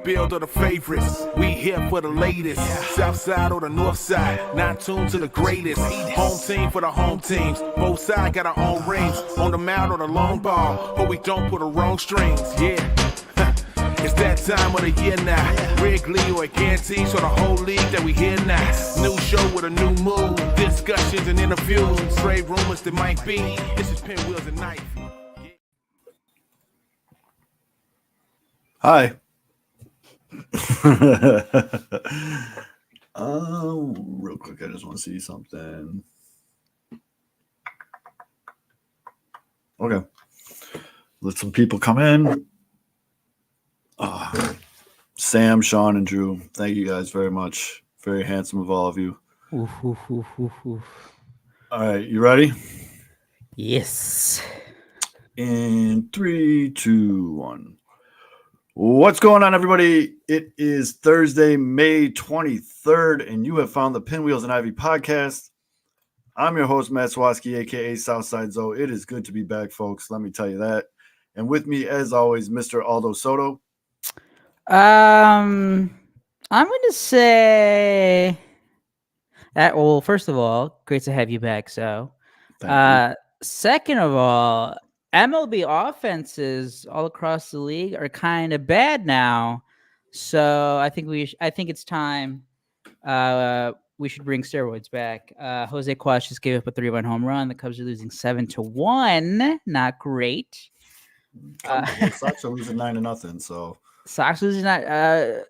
rebuild of the favorites. We here for the latest. South side or the north side, not tuned to the greatest. Home team for the home teams. Both sides got our own rings. On the mound or the long ball, but we don't pull the wrong strings. Yeah. It's that time of the year now. Wrigley or Gantes or the whole league that we hear now. New show with a new mood. Discussions and interviews. Trade rumors that might be. This is Pinwheels and Knife. Hi. Real quick, I just want to see something. Okay. Let some people come in. Sam, Sean, and Drew, thank you guys very much. Very handsome of all of you. All right, you ready? Yes. In 3, 2, 1. What's going on, everybody? It is Thursday, May 23rd, and you have found the Pinwheels and Ivy podcast. I'm your host, Matt Swaski, a.k.a. Southside Zoe. It is good to be back, folks. Let me tell you that. And with me, as always, Mr. Aldo Soto. I'm going to say that, well, first of all, great to have you back. So, second of all, MLB offenses all across the league are kind of bad now. So I think it's time. We should bring steroids back. Jose Quaz just gave up a 3-run home run. The Cubs are losing 7-1. Not great. Sox are losing 9-0. So Sox losing that.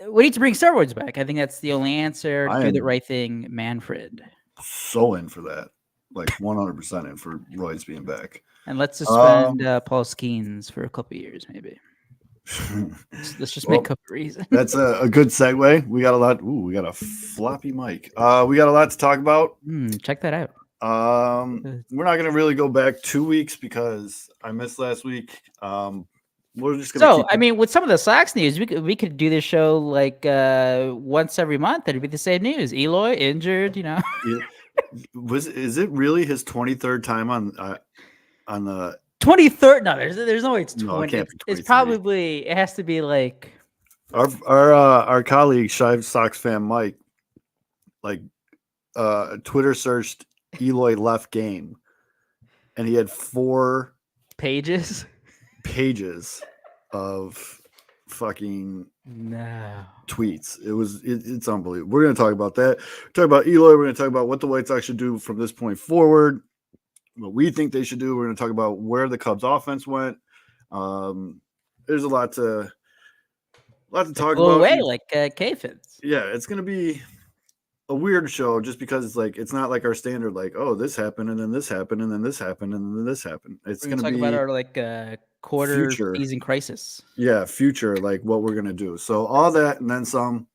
We need to bring steroids back. I think that's the only answer. Do the right thing, Manfred. So in for that, like 100% in for Roy's being back. And let's suspend Paul Skeens for a couple years, maybe. Let's just make up a reason. That's a good segue. We got a lot. Ooh, we got a floppy mic. We got a lot to talk about. Check that out. We're not going to really go back 2 weeks because I missed last week. We're just going to. With some of the Sox news, we could do this show like once every month. It'd be the same news. Eloy injured, Yeah. Is it really his 23rd time on the 23rd? No, there's no way it's 20. No, it can't be 23. It's probably, it has to be like our colleague Shy Sox fan Mike, like Twitter searched Eloy left game, and he had 4 pages of fucking tweets. It's unbelievable. We're going to talk about that. Talk about Eloy. We're going to talk about what the White Sox should do from this point forward. What we think they should do. We're going to talk about where the Cubs offense went. There's a lot to talk about. Away like K-Fins. Yeah, it's going to be a weird show just because it's not like our standard, like, oh, this happened and then this happened and then this happened and then this happened. It's going to be about our quarter season crisis. Yeah, future, like what we're going to do. So all that and then some.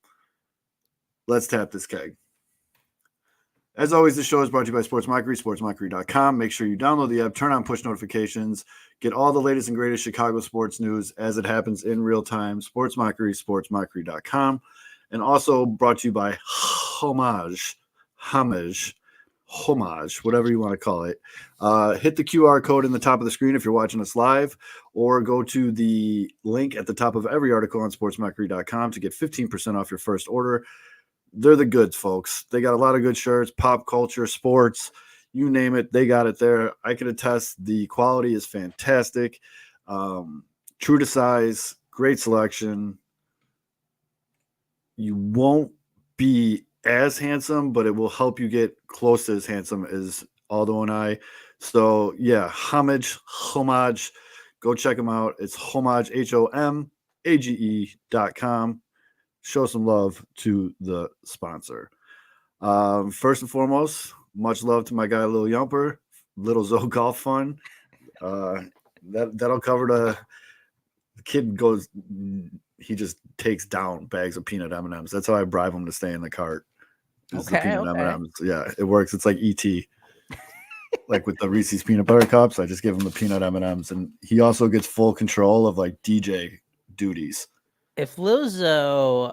Let's tap this keg. As always, the show is brought to you by Sports Mockery, sportsmockery.com. Make sure you download the app, turn on push notifications, get all the latest and greatest Chicago sports news as it happens in real time. Sports Mockery, sportsmockery.com. And also brought to you by Homage, whatever you want to call it. Hit the QR code in the top of the screen if you're watching us live, or go to the link at the top of every article on sportsmockery.com to get 15% off your first order. They're the goods, folks. They got a lot of good shirts, pop culture, sports, you name it. They got it there. I can attest the quality is fantastic. True to size, great selection. You won't be as handsome, but it will help you get close to as handsome as Aldo and I. So yeah, Homage. Go check them out. It's Homage, HOMAGE.com. Show some love to the sponsor. First and foremost, much love to my guy Lil Yumper, Little Zoe Golf Fun. That'll cover the kid goes. He just takes down bags of peanut M&Ms. That's how I bribe him to stay in the cart. Okay. M&Ms. Yeah, it works. It's like ET. Like with the Reese's peanut butter cups, I just give him the peanut M&Ms, and he also gets full control of like DJ duties. If Lozo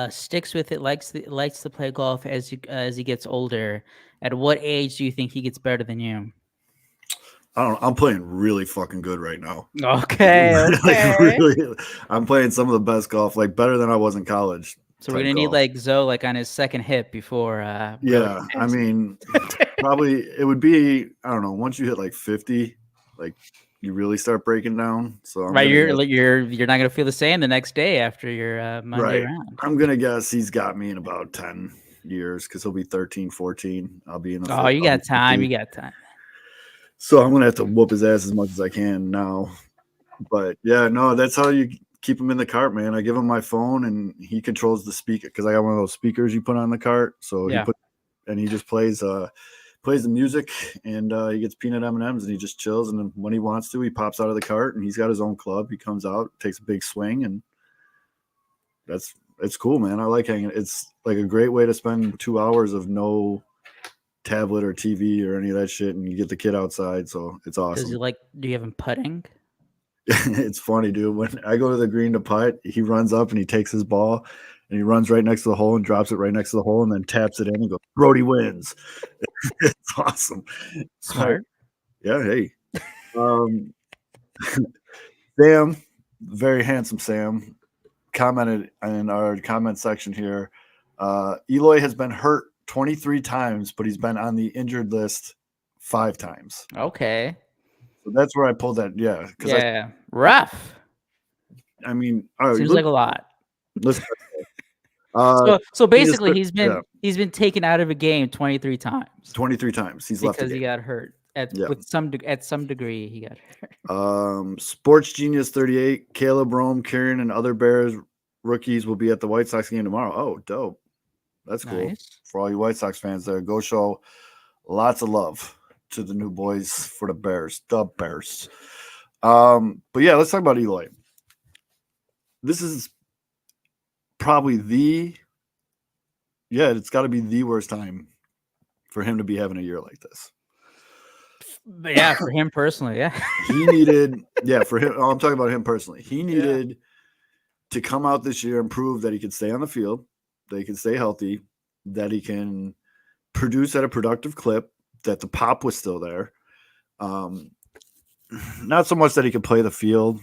sticks with it, likes to play golf as he gets older, at what age do you think he gets better than you? I don't know. I'm playing really fucking good right now. Okay, okay. Really, I'm playing some of the best golf, like better than I was in college. So we're gonna need like Zoe like on his second hit before. Yeah, I mean, probably it would be, I don't know, once you hit like 50, like you really start breaking down. So right, you're not gonna feel the same the next day after your Monday round. I'm gonna guess he's got me in about 10 years because he'll be 13, 14. I'll be in the. Oh, you got time. You got time. So I'm gonna have to whoop his ass as much as I can now. But yeah, no, that's how you keep him in the cart, man. I give him my phone and he controls the speaker because I got one of those speakers you put on the cart. So he just plays the music and he gets peanut M&Ms and he just chills. And then when he wants to, he pops out of the cart and he's got his own club. He comes out, takes a big swing, and it's cool, man. I like hanging. It's like a great way to spend 2 hours of no tablet or TV or any of that shit, and you get the kid outside, so it's awesome. Do you have him putting? It's funny, dude. When I go to the green to putt, he runs up and he takes his ball and he runs right next to the hole and drops it right next to the hole and then taps it in and goes, Brody wins. It's awesome. Smart. Yeah, hey. Sam, very handsome Sam, commented in our comment section here. Eloy has been hurt 23 times, but he's been on the injured list 5 times. Okay. So that's where I pulled that. Yeah. Yeah. Rough. I mean, seems like a lot. Listen. So basically, he's been taken out of a game 23 times. 23 times he's left because he got hurt. At some degree, he got hurt. Sports Genius 38, Caleb Rome, Kieran, and other Bears rookies will be at the White Sox game tomorrow. Oh, dope. That's cool. Nice. For all you White Sox fans there. Go show lots of love to the new boys for the Bears. The Bears. But yeah, let's talk about Eloy. This is probably it's got to be the worst time for him to be having a year like this. Yeah, for him personally, yeah. He needed, for him. I'm talking about him personally. He needed to come out this year and prove that he could stay on the field, that he can stay healthy, that he can produce at a productive clip, that the pop was still there. Not so much that he could play the field.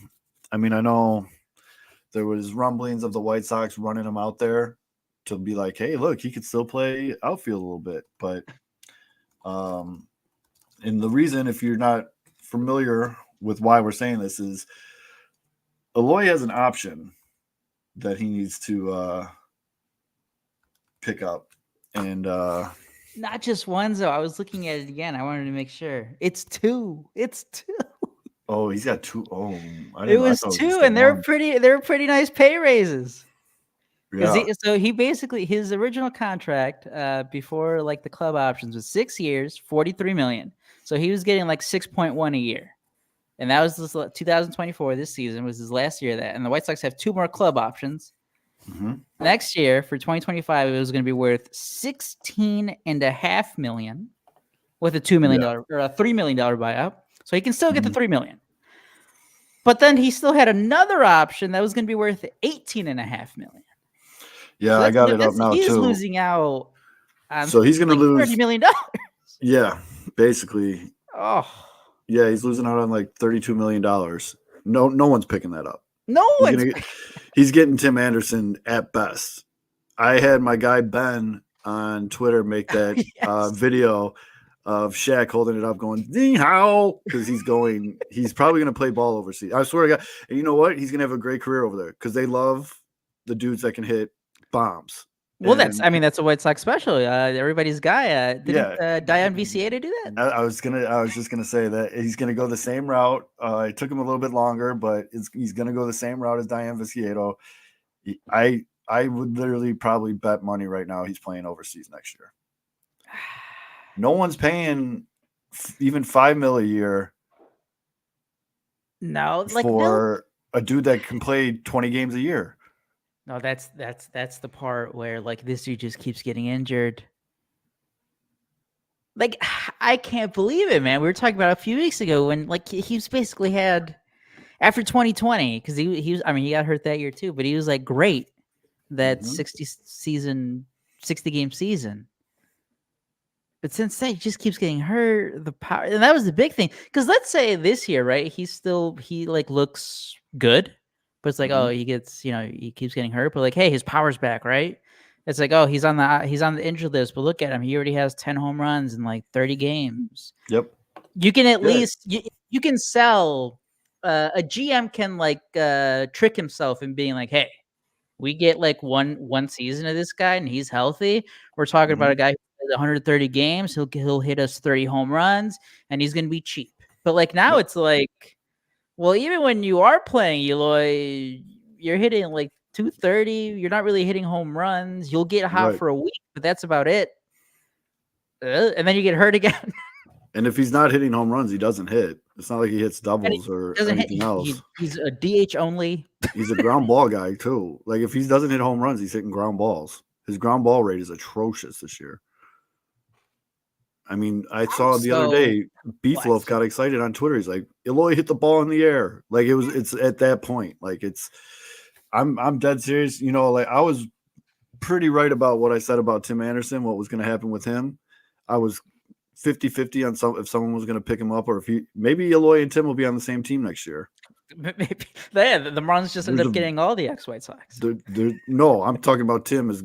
I mean, I know there was rumblings of the White Sox running him out there to be like, hey, look, he could still play outfield a little bit. But and the reason, if you're not familiar with why we're saying this, is Eloy has an option that he needs to pick up. And not just one, though. I was looking at it again. I wanted to make sure. It's 2. It's 2. Oh, he's got 2. Oh, it was 2, and they're pretty nice pay raises. Yeah. So he basically, his original contract before like the club options was 6 years, $43 million. So he was getting like 6.1 a year, and that was 2024. This season was his last year of that, and the White Sox have 2 more club options. Mm-hmm. Next year for 2025, it was going to be worth $16.5 million with a $2 million or a $3 million buyout. So he can still get the $3 million. But then he still had another option that was going to be worth $18.5 million. Yeah, so I got it up now he's too. He's losing out. So he's going to lose $30 million. Yeah, basically. Oh. Yeah, he's losing out on like $32 million. No one's picking that up. No one's. He's getting Tim Anderson at best. I had my guy Ben on Twitter make that video of Shaq holding it up going, "Ding how," because he's probably going to play ball overseas. I swear to God. And you know what? He's going to have a great career over there because they love the dudes that can hit bombs. Well, that's a White Sox special. Everybody's guy. Didn't Dion Vicieda do that? I was just gonna say that he's gonna go the same route. It took him a little bit longer, but he's gonna go the same route as Dion Vicieda. I would literally probably bet money right now he's playing overseas next year. No one's paying even $5 million a year. No, for a dude that can play 20 games a year. No, that's the part where like this dude just keeps getting injured. Like I can't believe it, man. We were talking about a few weeks ago when like he's basically had after 2020 because he got hurt that year too, but he was like great that 60 game season. But since then, he just keeps getting hurt. The power, and that was the big thing. Because let's say this year, right? He like looks good, but it's like, oh, he gets, he keeps getting hurt. But like, hey, his power's back, right? It's like, oh, he's on the injured list, but look at him. He already has 10 home runs in like 30 games. Yep. You can at least you can sell. A GM can like trick himself in being like, hey, we get like one season of this guy and he's healthy. We're talking about a guy who plays 130 games. He'll hit us 30 home runs and he's gonna be cheap. But like now it's like, well, even when you are playing Eloy, you're hitting like 230. You're not really hitting home runs. You'll get hot for a week, but that's about it. And then you get hurt again. And if he's not hitting home runs, he doesn't hit. It's not like he hits doubles or anything else. He's a DH only. He's a ground ball guy too. Like if he doesn't hit home runs, he's hitting ground balls. His ground ball rate is atrocious this year. I mean, I saw the other day, Beefloaf got excited on Twitter. He's like, Eloy hit the ball in the air. Like it's at that point. Like I'm dead serious. Like I was pretty right about what I said about Tim Anderson, what was going to happen with him. I was 50-50 on if someone was going to pick him up, or if maybe Eloy and Tim will be on the same team next year. Maybe the Marlins just end up getting all the ex-White Sox. No, I'm talking about Tim as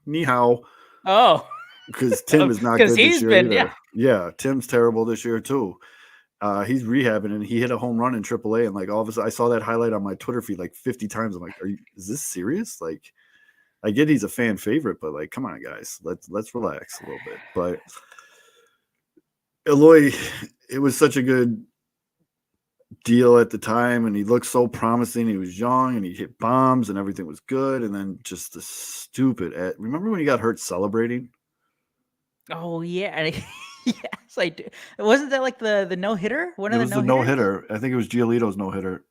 ni hao. Oh, because Tim is not good this year either. Yeah, Tim's terrible this year too. He's rehabbing and he hit a home run in AAA, and like all of a sudden I saw that highlight on my Twitter feed like 50 times. I'm like, is this serious? Like, I get he's a fan favorite, but like, come on, guys, let's relax a little bit. But Eloy, it was such a good deal at the time, and he looked so promising. He was young and he hit bombs and everything was good, and then just the stupid remember when he got hurt celebrating? Oh yeah. Yes, I do. Wasn't that like the no-hitter? It was the no-hitter. I think it was Giolito's no-hitter.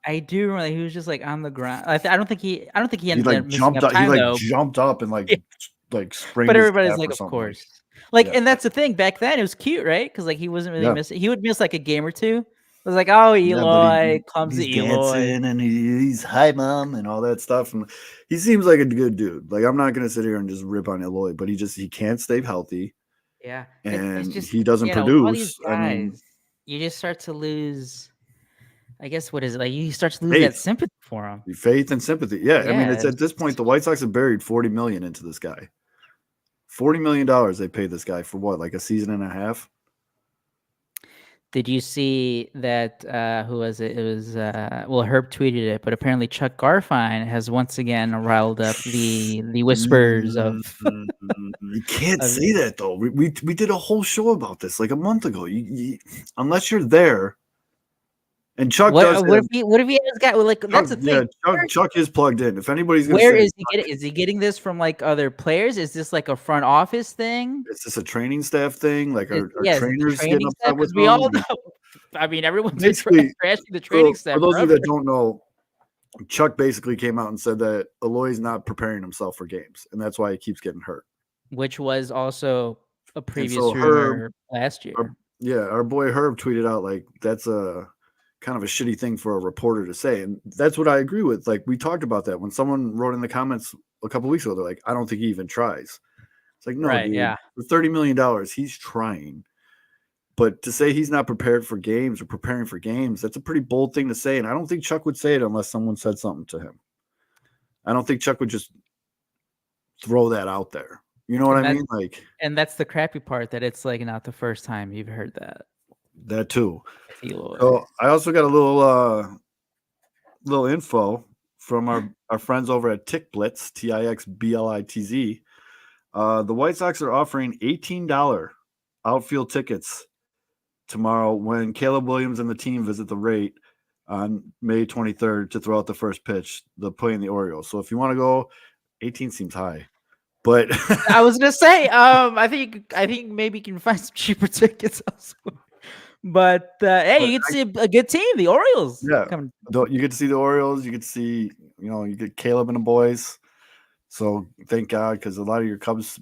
I do remember he was just like on the ground. I don't think he ended up jumped up. Time, he jumped up and like sprained. But everybody's like, of course. Yeah. And that's the thing. Back then, it was cute, right? Because like he wasn't really missing. He would miss like a game or two. It was like, oh, Eloy, clumsy Eloy, dancing and he's hi mom and all that stuff. And he seems like a good dude. Like I'm not gonna sit here and just rip on Eloy, but he can't stay healthy. Yeah, and he doesn't produce. Guys, I mean, you just start to lose. I guess what is it like? You start to lose that sympathy for him. Faith and sympathy. Yeah, I mean, it's at this point the White Sox have buried $40 million into this guy. $40 million they paid this guy for what, like a season and a half? Did you see that? Who was it? It was Herb tweeted it, but apparently Chuck Garfien has once again riled up the whispers of. You can't say that though. We did a whole show about this like a month ago. You unless you're there. And Chuck does. What if he has got like that's the thing? Yeah, Chuck is plugged in. If anybody's gonna is he getting? Is he getting this from like other players? Is this like a front office thing? Is this a training staff thing? Like our trainers getting upset with we all know. I mean, everyone's basically trashing the training staff. For those of you that don't know, Chuck basically came out and said that Eloy's not preparing himself for games, and that's why he keeps getting hurt. Which was also a previous rumor last year. Our boy Herb tweeted out like that's a kind of a shitty thing for a reporter to say. And that's what I agree with. Like we talked about that when someone wrote in the comments a couple weeks ago, they're like, I don't think he even tries. It's like, no, dude, for $30 million, he's trying. But to say he's not prepared for games or preparing for games, that's a pretty bold thing to say. And I don't think Chuck would say it unless someone said something to him. I don't think Chuck would just throw that out there. You know what I mean? Like, and that's the crappy part, that it's like not the first time you've heard that. That too. So I also got a little info from our friends over at Tick Blitz, TIXBLITZ. The White Sox are offering $18 outfield tickets tomorrow when Caleb Williams and the team visit the Rate on May 23rd to throw out the first pitch. They're playing the Orioles. So if you want to go, 18 seems high. But I was gonna say, I think maybe you can find some cheaper tickets also. But hey, you get to see a good team, the Orioles. Yeah, you get to see the Orioles. You get to see, you get Caleb and the boys. So thank God, because a lot of your Cubs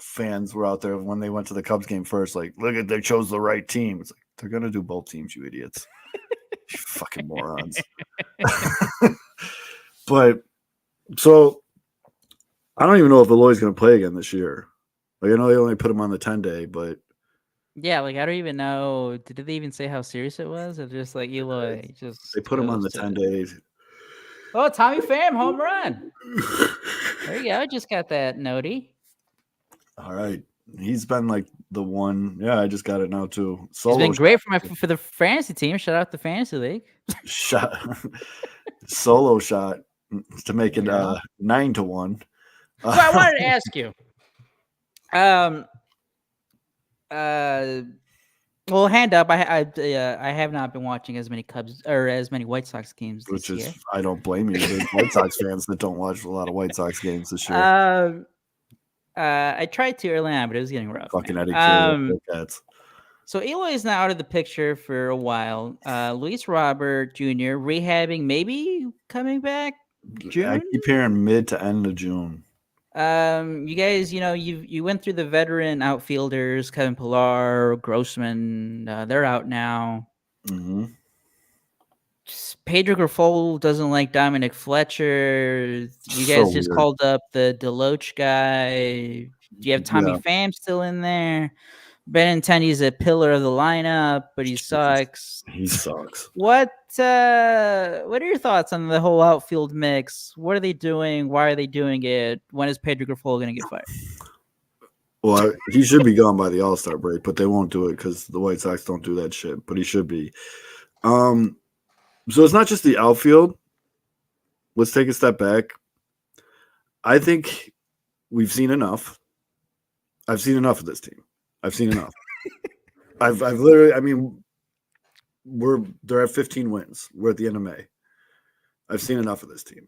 fans were out there when they went to the Cubs game first. Like, look at, they chose the right team. It's like, they're gonna do both teams, you idiots. You fucking morons. But so I don't even know if Eloy's gonna play again this year. Like I know they only put him on the 10-day, but Yeah, like I don't even know. Did they even say how serious it was? Or just like Eloy just they put him on goes the to 10 days. Oh, Tommy Pham home run. There you go. Just got that notey. All right. He's been like the one. Yeah, I just got it now too. He's Solo been great for the fantasy team. Shout out the fantasy league. shot. Solo shot to make it 9-1. So I wanted to ask you. Well, hand up. I have not been watching as many Cubs or as many White Sox games this Which is year. I don't blame you. There's White Sox fans that don't watch a lot of White Sox games this year. I tried to early on, but it was getting rough. Fucking Man. Eddie Carey, cats. So Eloy is now out of the picture for a while. Luis Robert Jr. rehabbing, maybe coming back June. I keep hearing mid to end of June. You guys, you went through the veteran outfielders, Kevin Pillar, Grossman. They're out now. Mm-hmm. Pedro Grifol doesn't like Dominic Fletcher. You guys just called up the Deloach guy. Do you have Tommy Pham still in there? Benintendi's a pillar of the lineup, but he sucks. He sucks. What are your thoughts on the whole outfield mix? What are they doing? Why are they doing it? When is Pedro Grifol going to get fired? Well, he should be gone by the All-Star break, but they won't do it because the White Sox don't do that shit. But he should be. So it's not just the outfield. Let's take a step back. I think we've seen enough. I've seen enough of this team. I've seen enough. I've literally, I mean, they're at 15 wins. We're at the end of May. I've seen enough of this team.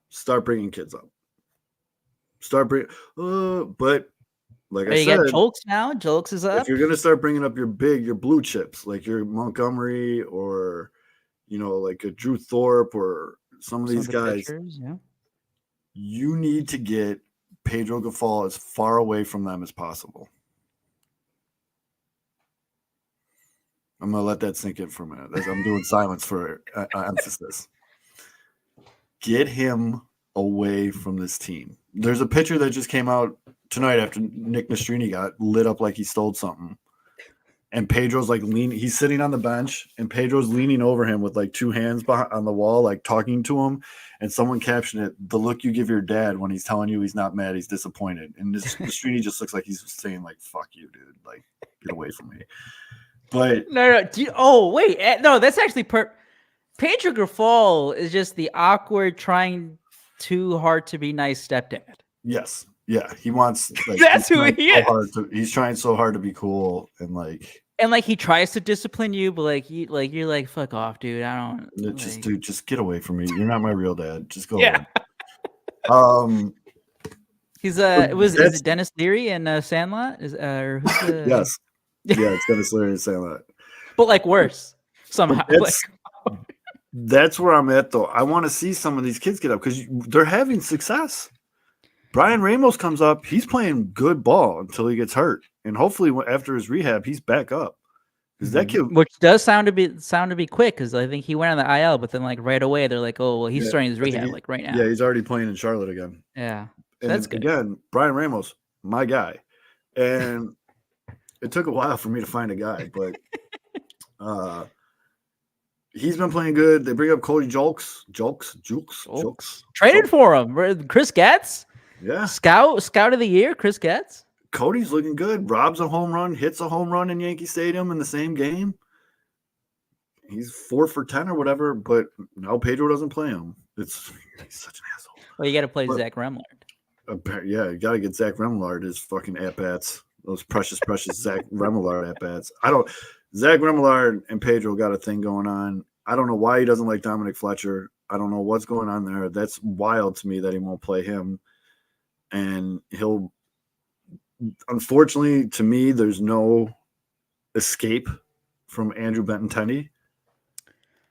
Start bringing kids up. But like I said, you got Jolks now. Jolks is up. If you're gonna start bringing up your blue chips, like your Montgomery or like a Drew Thorpe or some of these guys, pitchers, yeah. You need to get Pedro Grifol as far away from them as possible. I'm going to let that sink in for a minute. I'm doing silence for emphasis. Get him away from this team. There's a picture that just came out tonight after Nick Nastrini got lit up like he stole something. And Pedro's like leaning. He's sitting on the bench, and Pedro's leaning over him with like two hands on the wall, like talking to him. And someone captioned it, "The look you give your dad when he's telling you he's not mad, he's disappointed." And Nastrini just looks like he's saying like, "Fuck you, dude. Like, get away from me." But no. No, that's actually Pedro Grifol is just the awkward, trying too hard to be nice stepdad. Yes, yeah, he wants. Like, that's who he is. He's trying so hard to be cool and he tries to discipline you, but you're like, fuck off, dude. I don't. Just get away from me. You're not my real dad. Just go. Yeah. Away. Is it Dennis Leary and Sandlot? Yes. Yeah, it's Dennis Leary and Sandlot. But like worse somehow. That's where I'm at, though. I want to see some of these kids get up because they're having success. Brian Ramos comes up. He's playing good ball until he gets hurt. And hopefully after his rehab, he's back up. Because that kid, which does sound to be quick, because I think he went on the IL, but then like right away they're like, oh well, he's starting his rehab like right now. Yeah, he's already playing in Charlotte again. Yeah, and that's good. Again, Brian Ramos, my guy, and it took a while for me to find a guy, but he's been playing good. They bring up Cody Jukes. Traded for him, Chris Getz. Yeah, scout of the year, Chris Getz. Cody's looking good. Robs a home run, hits a home run in Yankee Stadium in the same game. He's 4 for 10 or whatever, but now Pedro doesn't play him. He's such an asshole. Well, you got to play Zach Remillard. Yeah, you got to get Zach Remillard his fucking at-bats. Those precious Zach Remillard at-bats. Zach Remillard and Pedro got a thing going on. I don't know why he doesn't like Dominic Fletcher. I don't know what's going on there. That's wild to me that he won't play him. And unfortunately, to me, there's no escape from Andrew Benintendi.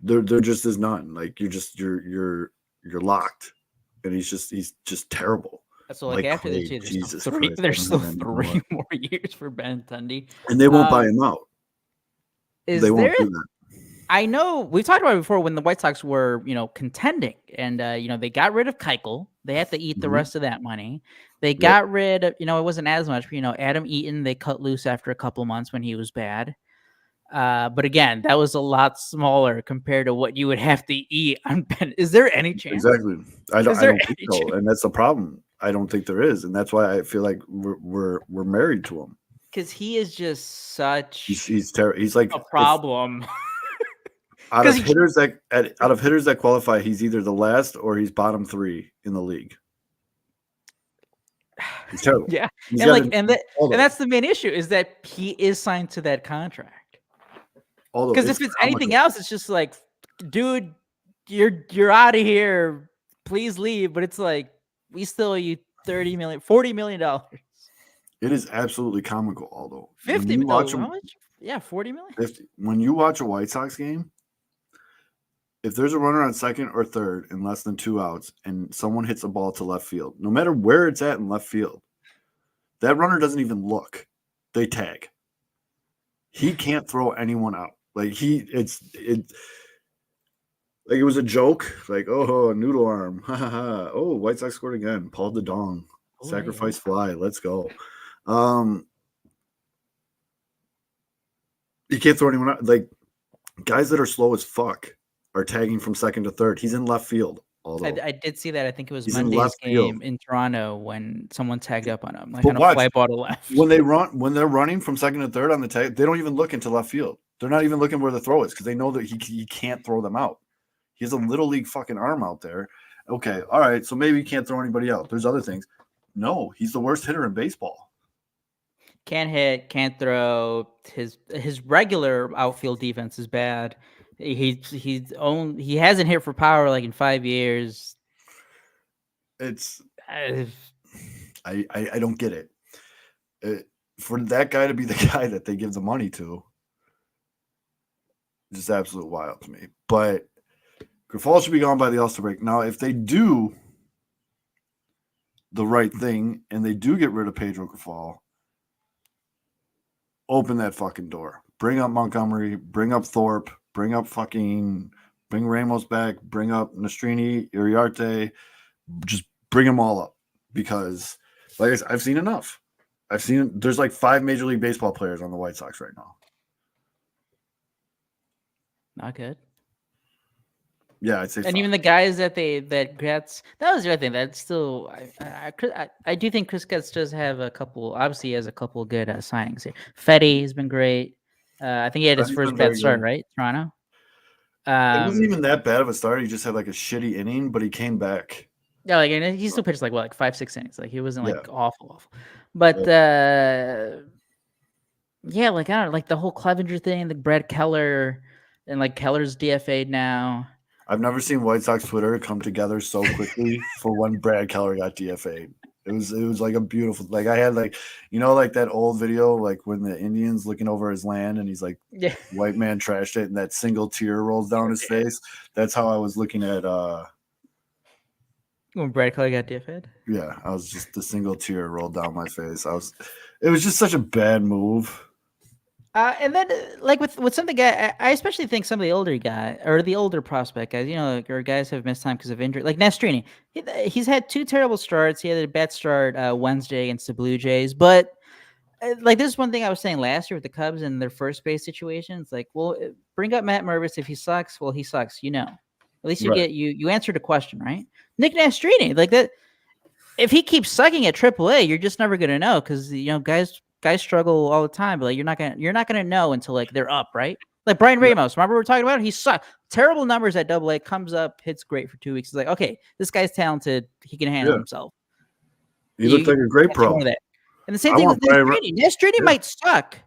There just is none. Like you're locked, and he's just terrible. So like after the two, there's still three more years for Benintendi, and they won't buy him out. They won't do that. I know we've talked about it before when the White Sox were, contending, and they got rid of Keuchel. They had to eat the rest of that money. They got rid of, it wasn't as much. Adam Eaton they cut loose after a couple months when he was bad. But again, that was a lot smaller compared to what you would have to eat on Ben. Is there any chance? Exactly. I don't think so, and that's the problem. I don't think there is, and that's why I feel like we're married to him. Because he is just such he's terrible. He's like a problem. Out of hitters that qualify, he's either the last or he's bottom 3 in the league. He's terrible. Yeah, and that's the main issue is that he is signed to that contract. Because if it's anything else, it's just like, dude, you're out of here. Please leave. But it's like we still owe you $40 million. It is absolutely comical, Aldo. 50 million. How much? Yeah, 40 million. 50. When you watch a White Sox game, if there's a runner on second or third in less than 2 outs and someone hits a ball to left field, no matter where it's at in left field, that runner doesn't even look. They tag. He can't throw anyone out. Like it was a joke. Like, oh, noodle arm. Ha ha ha. Oh, White Sox scored again. Paul DeDong. Sacrifice fly. Let's go. He can't throw anyone out. Like, guys that are slow as fuck are tagging from second to third. He's in left field. I did see that. I think it was Monday's game in Toronto when someone tagged up on him, like on a fly ball to left. When they're running from second to third on the tag, they don't even look into left field. They're not even looking where the throw is because they know that he can't throw them out. He has a little league fucking arm out there. Okay, all right, so maybe he can't throw anybody out. There's other things. No, he's the worst hitter in baseball. Can't hit, can't throw. His regular outfield defense is bad. He hasn't hit for power like in 5 years. It's I don't get it. For that guy to be the guy that they give the money to, just absolute wild to me. But Grifol should be gone by the All-Star break. Now, if they do the right thing and they do get rid of Pedro Grifol, open that fucking door. Bring up Montgomery, bring up Thorpe, bring Ramos back, bring up Nastrini, Iriarte, just bring them all up because, like I said, I've seen enough. There's like 5 Major League Baseball players on the White Sox right now. Not good. Yeah, I'd say. And even the guys that Gretz, that was the other thing. That's still, I do think Chris Getz does have a couple. Obviously, he has a couple good signings here. Fetty has been great. I think he had his first bad start, right? Toronto. It wasn't even that bad of a start. He just had like a shitty inning, but he came back. Yeah, like and he still pitched like 5-6 innings. Like he wasn't like awful. But yeah, like I don't know, like the whole Clevenger thing, the Brad Keller, and like Keller's DFA'd now. I've never seen White Sox Twitter come together so quickly for when Brad Keller got DFA'd. It was like a beautiful, like I had like, like that old video, like when the Indians looking over his land and he's like, white man trashed it and that single tear rolls down his face. That's how I was looking at when Brad Keller got DFA'd. Yeah, I was just the single tear rolled down my face. It was just such a bad move. And then, like with some of the guy, I especially think some of the older guy or the older prospect guys, or guys have missed time because of injury. Like Nastrini, he's had 2 terrible starts. He had a bad start Wednesday against the Blue Jays, but like this is one thing I was saying last year with the Cubs and their first base situation. It's like, well, bring up Matt Mervis. If he sucks, well, he sucks. At least you get you answered a question, right? Nick Nastrini, like that. If he keeps sucking at AAA, you're just never gonna know because guys struggle all the time, but like you're not gonna know until like they're up, right? Like Brian Ramos, remember we were talking about it? He sucked. Terrible numbers at AA, comes up, hits great for 2 weeks. It's like, okay, this guy's talented. He can handle himself. He looked like a great pro. And the same thing with Nastrini. Nastrini might suck,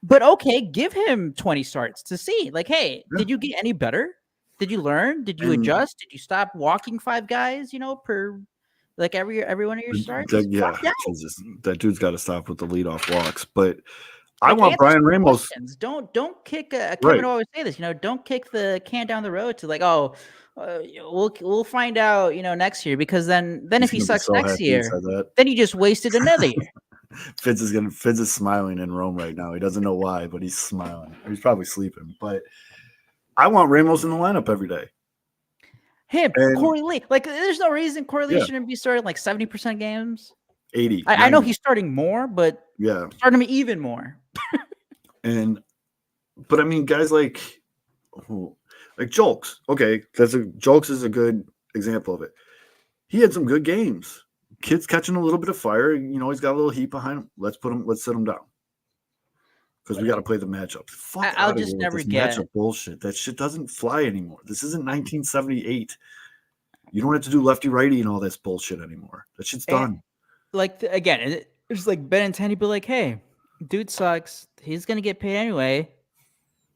but okay, give him 20 starts to see. Like, hey, did you get any better? Did you learn? Did you adjust? Did you stop walking 5 guys, per like every one of your starts? That dude's got to stop with the leadoff walks. But I want Brian Ramos. Don't kick. Kevin always say this. Don't kick the can down the road to like, we'll find out. Next year because then if he sucks next year, then you just wasted another year. Fitz is smiling in Rome right now. He doesn't know why, but he's smiling. He's probably sleeping. But I want Ramos in the lineup every day. Him, And Corey Lee. Like, there's no reason Corey Lee Yeah. shouldn't be starting like 70% games. 80. I know 90. he's starting more, but Yeah. starting him even more. But I mean, guys like Jolks. Okay, Jolks is a good example of it. He had some good games. Kid's catching a little bit of fire. You know, he's got a little heat behind him. Let's sit him down. Because we got to play the matchup. Fuck I'll out of just here with never this get matchup bullshit. That shit doesn't fly anymore. This isn't 1978. You don't have to do lefty righty and all this bullshit anymore. That shit's done. Like again, it's like Benintendi be like, hey, dude sucks. He's gonna get paid anyway.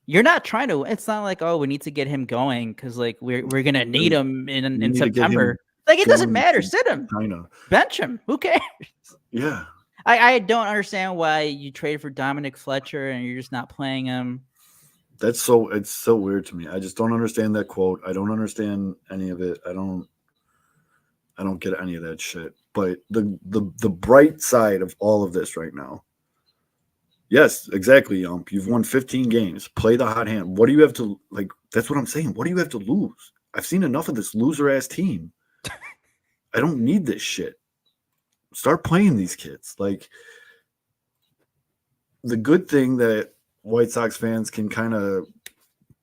You're not trying to. It's not like, oh, we need to get him going because like we're gonna need him in September. Like it doesn't matter. Sit him. China. Bench him. Who cares? Yeah. I don't understand why you traded for Dominic Fletcher and you're just not playing him. It's so weird to me. I just don't understand that quote. I don't understand any of it. I don't get any of that shit. But the bright side of all of this right now. Yes, exactly, Yump. You've won 15 games. Play the hot hand. What do you have to like? That's what I'm saying. What do you have to lose? I've seen enough of this loser ass team. I don't need this shit. Start playing these kids. Like the good thing that White Sox fans can kind of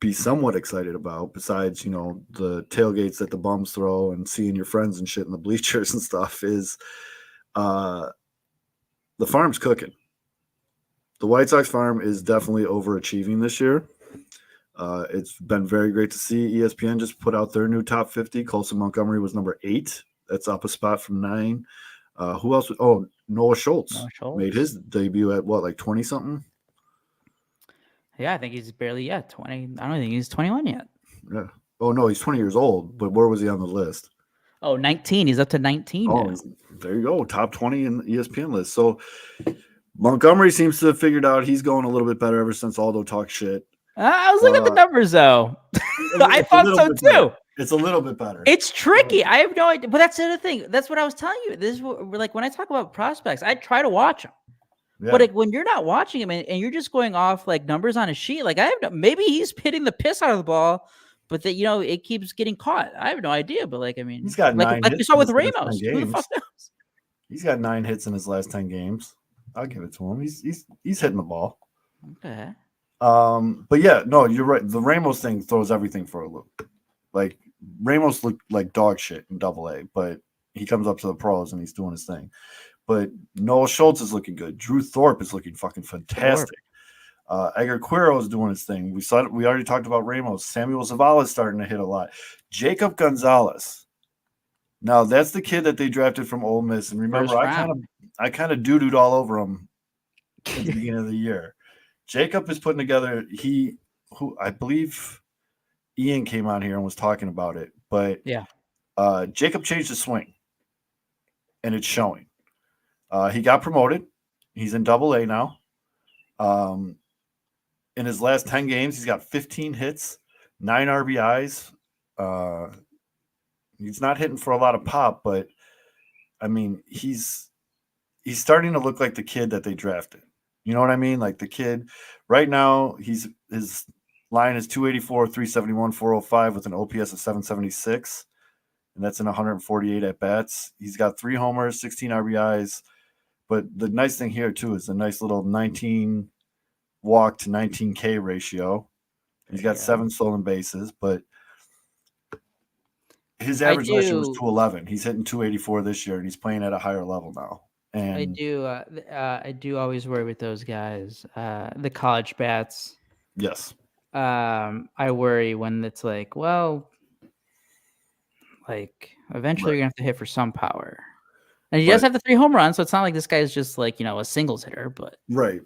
be somewhat excited about, besides, you know, the tailgates that the bums throw and seeing your friends and shit in the bleachers and stuff, is the farm's cooking. The White Sox farm is definitely overachieving this year. It's been very great to see. ESPN just put out their new top 50. Colson Montgomery was number 8. That's up a spot from 9. Who else? Oh, Noah Schultz made his debut at what, like 20 something? Yeah, I think he's barely 20. I don't think he's 21 yet. Yeah. Oh no, he's 20 years old, but where was he on the list? Oh, 19. He's up to 19 now. There you go. Top 20 in the ESPN list. So Montgomery seems to have figured out he's going a little bit better ever since Aldo talked shit. I was looking at the numbers though. I thought so too. Better. It's a little bit better. It's tricky. I have no idea. But that's the other thing. That's what I was telling you. This is like when I talk about prospects, I try to watch them. Yeah. But like, when you're not watching him and you're just going off like numbers on a sheet, like maybe he's hitting the piss out of the ball, but that, you know, it keeps getting caught. I have no idea. But like, I mean, he's got 9 hits. We saw with Ramos. Who the fuck knows? He's got 9 hits in his last 10 games. I'll give it to him. He's hitting the ball. Okay. But yeah, no, you're right. The Ramos thing throws everything for a loop. Like Ramos looked like dog shit in AA, but he comes up to the pros and he's doing his thing. But Noah Schultz is looking good. Drew Thorpe is looking fucking fantastic. Edgar Quero is doing his thing. We already talked about Ramos. Samuel Zavala is starting to hit a lot. Jacob Gonzalez. Now that's the kid that they drafted from Ole Miss. And remember, I kind of doo-dooed all over him at the beginning of the year. Jacob is putting together. Who I believe Ian came on here and was talking about it. But yeah, Jacob changed his swing, and it's showing. He got promoted. He's in AA now. In his last 10 games, he's got 15 hits, 9 RBIs. He's not hitting for a lot of pop, but I mean, he's starting to look like the kid that they drafted. You know what I mean? Like the kid right now, his line is 284, 371, 405 with an OPS of 776. And that's in 148 at bats. He's got 3 homers, 16 RBIs. But the nice thing here, too, is a nice little 19 walk to 19 K ratio. He's got 7 stolen bases, but his average last year was 211. He's hitting 284 this year, and he's playing at a higher level now. And I do always worry with those guys, the college bats. Yes. I worry when it's like, well, like eventually you're gonna have to hit for some power. And he does have the 3 home runs, so it's not like this guy is just like, you know, a singles hitter, but right.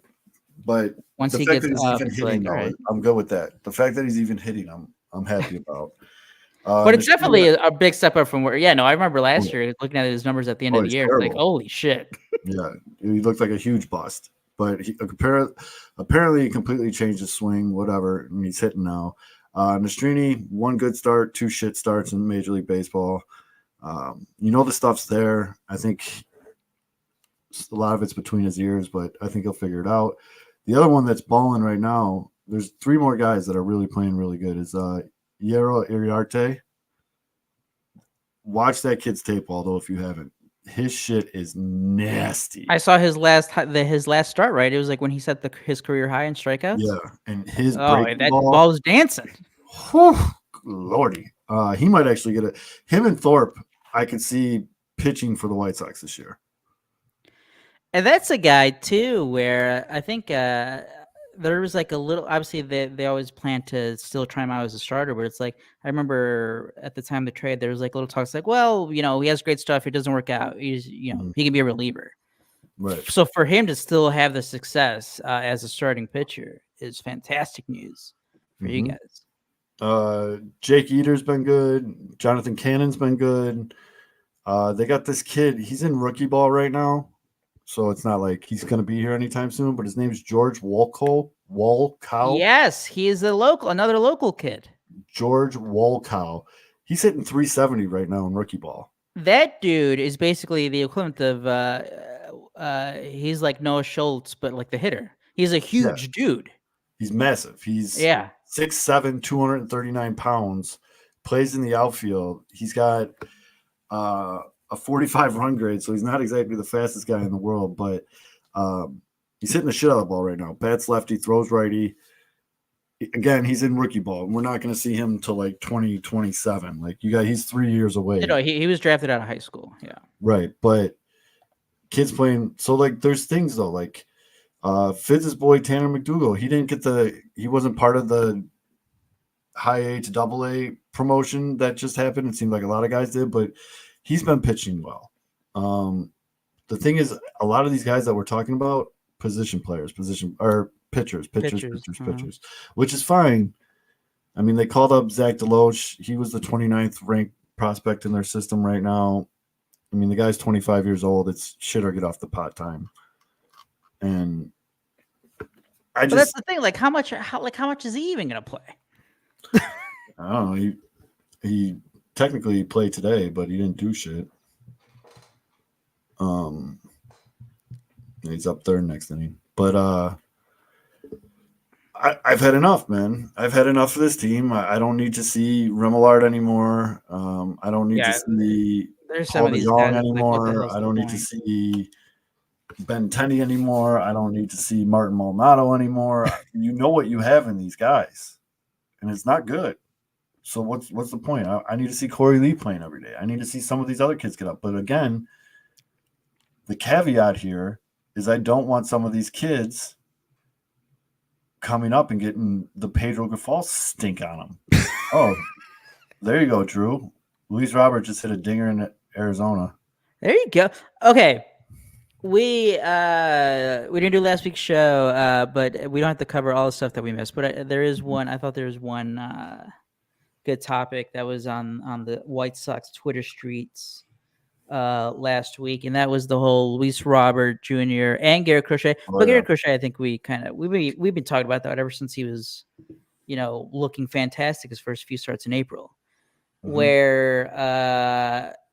But once he gets up, it's hitting, like, right. I'm good with that. The fact that he's even hitting, I'm happy about. But it's definitely a big step up from where. Yeah, no, I remember last year looking at his numbers at the end of the year, like, holy shit. Yeah, he looked like a huge bust, but he apparently he completely changed his swing. Whatever, and he's hitting now. Nastrini, 1 good start, 2 shit starts in Major League Baseball. You know the stuff's there. I think a lot of it's between his ears, but I think he'll figure it out. The other one that's balling right now there's 3 more guys that are really playing really good. Is Yero Iriarte. Watch that kid's tape, although if you haven't, his shit is nasty. I saw his last start. Right, it was like when he set his career high in strikeouts. Yeah, and his that ball ball's dancing. Whew, Lordy, he might actually get it. Him and Thorpe, I could see pitching for the White Sox this year. And that's a guy too, where I think there was like a little. Obviously, they always plan to still try him out as a starter, but it's like I remember at the time of the trade, there was like little talks like, well, he has great stuff. It doesn't work out. He's he can be a reliever. Right. So for him to still have the success as a starting pitcher is fantastic news for you guys. Jake Eater's been good. Jonathan Cannon's been good. They got this kid. He's in rookie ball right now. So it's not like he's going to be here anytime soon, but his name's George Wolkow. Yes, he is another local kid. George Wolkow. He's hitting 370 right now in rookie ball. That dude is basically the equivalent of he's like Noah Schultz, but like the hitter. He's a huge dude. He's massive. He's 6'7", 239 pounds, plays in the outfield. He's got a 45 run grade, so he's not exactly the fastest guy in the world, but he's hitting the shit out of the ball right now. Bats lefty, throws righty. Again, he's in rookie ball. We're not going to see him until like 2027. Like he's 3 years away. He was drafted out of high school. Yeah. Right. But kids playing. So like there's things though, like Fitz's boy, Tanner McDougal, he wasn't part of the high A to double A promotion that just happened. It seemed like a lot of guys did, but he's been pitching well. The thing is, a lot of these guys that we're talking about, pitchers, which is fine. I mean, they called up Zach Deloach. He was the 29th ranked prospect in their system right now. I mean, the guy's 25 years old. It's shit or get off the pot time. And but that's the thing. Like, how much is he even going to play? I don't know. He technically played today, but he didn't do shit. He's up third next inning. But I've had enough, man. I've had enough of this team. I don't need to see Remillard anymore. I don't need to see Paul DeJong anymore. I don't need to see Ben Tenney anymore. I don't need to see Martin Maldonado anymore. You know what you have in these guys, and it's not good. So what's the point? I need to see Corey Lee playing every day. I need to see some of these other kids get up. But again, the caveat here is I don't want some of these kids coming up and getting the Pedro Grifol stink on them. Oh, there you go, Drew. Luis Robert just hit a dinger in Arizona. There you go. Okay. We didn't do last week's show, but we don't have to cover all the stuff that we missed. But there is one. I thought there was one good topic that was on the White Sox Twitter streets last week, and that was the whole Luis Robert Jr. and Garrett Crochet. Garrett Crochet, I think we've been talking about that ever since he was, looking fantastic his first few starts in April, where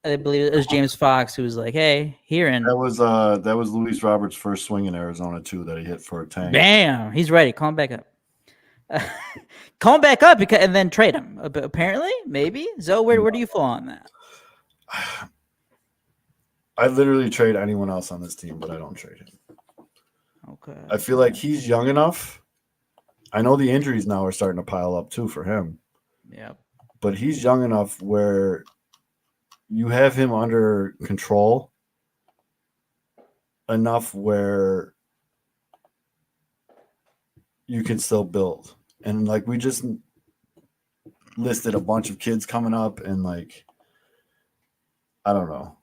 I believe it was James Fox who was like, "Hey, that was Luis Robert's first swing in Arizona too that he hit for a tank. Bam, he's ready. Call him back up." Call him back up and then trade him. Apparently, maybe. Zoe, where do you fall on that? I literally trade anyone else on this team, but I don't trade him. Okay. I feel like he's young enough. I know the injuries now are starting to pile up too for him. Yeah. But he's young enough where you have him under control enough where you can still build. And like we just listed a bunch of kids coming up and like I don't know.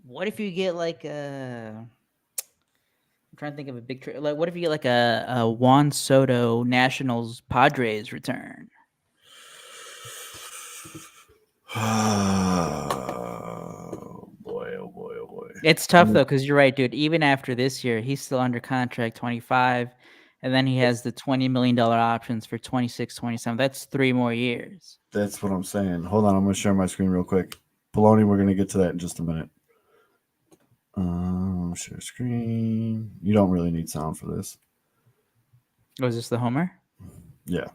What if you get like I'm trying to think of a big trade. Like, what if you get like a Juan Soto Nationals Padres return? Oh boy. It's tough though, because you're right, dude. Even after this year, he's still under contract 25, and then he has the $20 million options for 26, 27. That's 3 more years. That's what I'm saying. Hold on, I'm gonna share my screen real quick. Poloni, we're gonna get to that in just a minute. Share screen. You don't really need sound for this. Was this the homer? Yeah.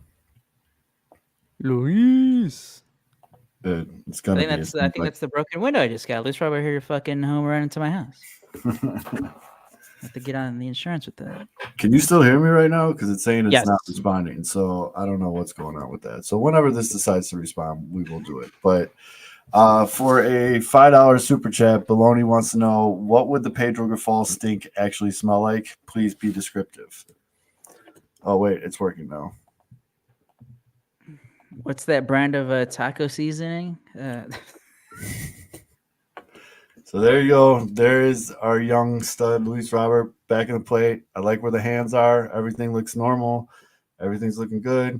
Luis. It's gonna be. I think that's the broken window I just got. Luis Robert here to fucking home run into my house. I have to get on the insurance with that. Can you still hear me right now? Because it's saying it's Yes. not responding. So I don't know what's going on with that. So whenever this decides to respond, we will do it. But for a $5 super chat, Baloney wants to know, what would the Pedro Grifol stink actually smell like? Please be descriptive. Oh wait, it's working now. What's that brand of taco seasoning? So there you go. There is our young stud, Luis Robert, back in the plate. I like where the hands are. Everything looks normal. Everything's looking good.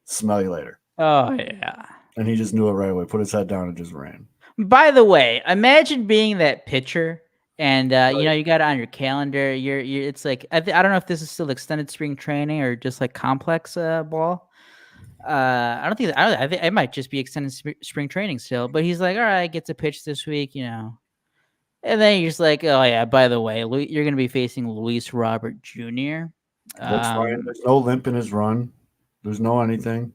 Smell you later. Oh, yeah. And he just knew it right away. Put his head down and just ran. By the way, imagine being that pitcher and, you got it on your calendar. You're it's like, I don't know if this is still extended spring training or just like complex ball. I think it might just be extended spring training still, but he's like, all right, get to pitch this week, and then you're just like, oh yeah, by the way, you're going to be facing Luis Robert Jr. Looks fine. There's no limp in his run. There's no anything.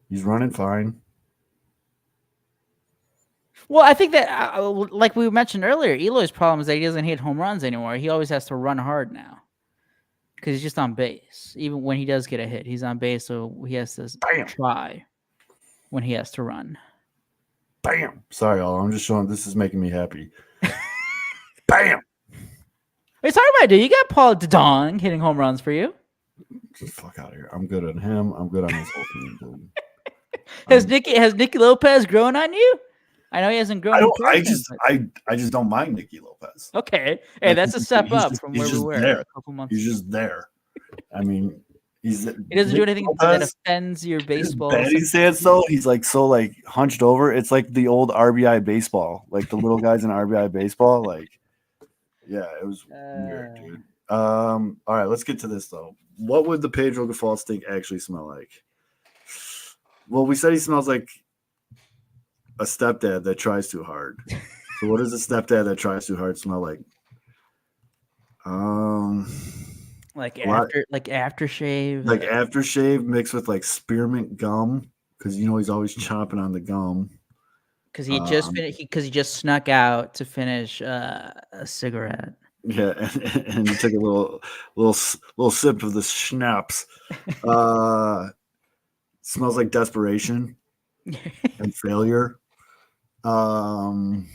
He's running fine. Well, I think that, like we mentioned earlier, Eloy's problem is that he doesn't hit home runs anymore. He always has to run hard now because he's just on base. Even when he does get a hit, he's on base, so he has to try when he has to run. Bam! Sorry, all. I'm just showing. This is making me happy. Bam! It's hard, my dude. You got Paul DeDong hitting home runs for you. Just fuck out of here. I'm good on him. I'm good on this whole team, dude. Has Nicky Lopez grown on you? I know he hasn't grown. I just don't mind Nicky Lopez. Okay, hey, that's a step up from where we were a couple months. He's just there. I mean, he doesn't do anything that offends your baseball. Batting stance, though, he's like so hunched over. It's like the old RBI baseball, like the little guys in RBI baseball. Like, yeah, it was weird, dude. All right, let's get to this though. What would the Pedro Grifol stink actually smell like? Well, we said he smells like a stepdad that tries too hard. So what does a stepdad that tries too hard smell like? Like aftershave. Like aftershave mixed with like spearmint gum, because he's always chomping on the gum. Because he just he just snuck out to finish a cigarette. Yeah, and he took a little sip of the schnapps. Smells like desperation and failure.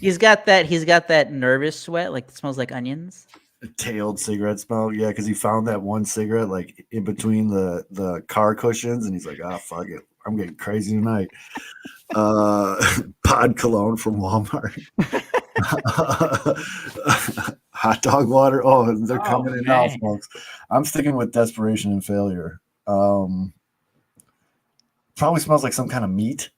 He's got that nervous sweat, like it smells like onions. A tailed cigarette smell, yeah, because he found that one cigarette like in between the car cushions, and he's like, fuck it, I'm getting crazy tonight. Pod cologne from Walmart. Hot dog water. Oh, they're coming in now, folks. I'm sticking with desperation and failure. Probably smells like some kind of meat.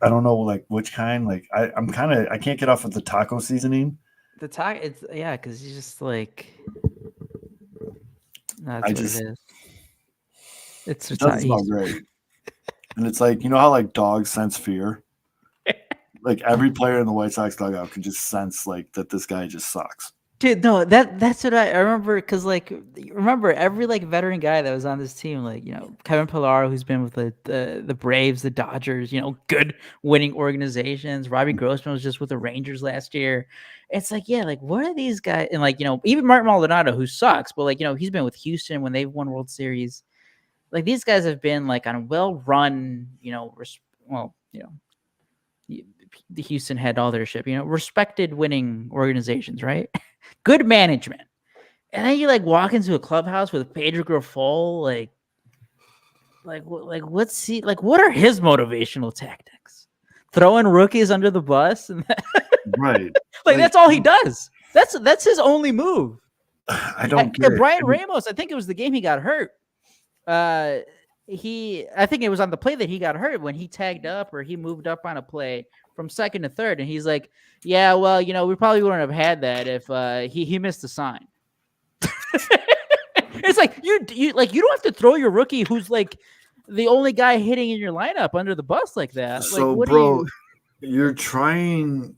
I don't know, like which kind. Like I can't get off with the taco seasoning. The taco, because he's just like. It is. It doesn't smell great, and it's like how like dogs sense fear. Like every player in the White Sox dugout can just sense like that this guy just sucks. Dude, no, that's what I remember, because remember every veteran guy that was on this team, Kevin Pillar, who's been with the Braves, the Dodgers, good winning organizations. Robbie Grossman was just with the Rangers last year. It's what are these guys? And even Martin Maldonado, who sucks, but he's been with Houston when they've won World Series. Like these guys have been on well-run, the Houston had all their ship, respected winning organizations, right? Good management. And then you walk into a clubhouse with Pedro Grifol, what are his motivational tactics? Throwing rookies under the bus and right. That's all he does. That's his only move. I don't get Brian Ramos, I think it was the game he got hurt. I think it was on the play that he got hurt when he tagged up or he moved up on a play from second to third, and he's like, yeah, well, we probably wouldn't have had that if he missed the sign. It's you don't have to throw your rookie who's the only guy hitting in your lineup under the bus like that. So, bro, you're trying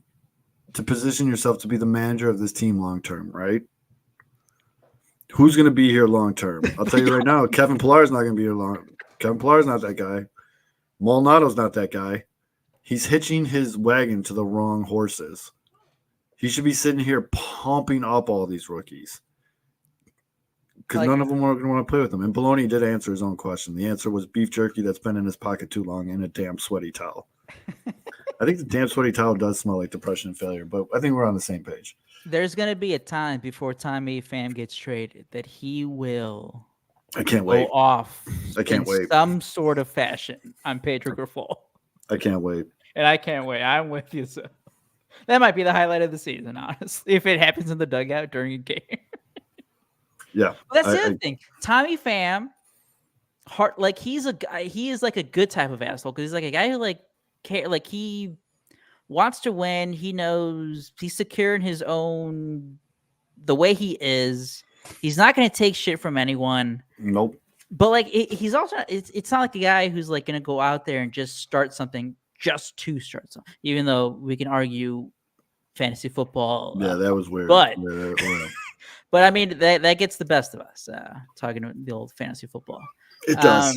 to position yourself to be the manager of this team long term, right? Who's going to be here long term? I'll tell you right now, Kevin Pillar's not going to be here long. Kevin Pillar's not that guy. Maldonado's not that guy. He's hitching his wagon to the wrong horses. He should be sitting here pumping up all these rookies because none of them are going to want to play with him. And Baloney did answer his own question. The answer was beef jerky that's been in his pocket too long and a damn sweaty towel. I think the damn sweaty towel does smell like depression and failure, but I think we're on the same page. There's going to be a time before Tommy Pham gets traded that he will I can't wait. go off I can't wait. some sort of fashion on Pedro Grifol. I can't wait. And I can't wait. I'm with you. So that might be the highlight of the season, honestly, if it happens in the dugout during a game. Yeah. Well, that's the other thing. Tommy Pham, he's a guy. He is like a good type of asshole because he's like a guy who he wants to win. He knows he's secure in his own the way he is. He's not going to take shit from anyone. Nope. But he's also it's not like a guy who's like going to go out there and just start something just to start something. Even though we can argue fantasy football. Yeah, that was weird. But yeah. but I mean that gets the best of us. Talking about the old fantasy football. It does.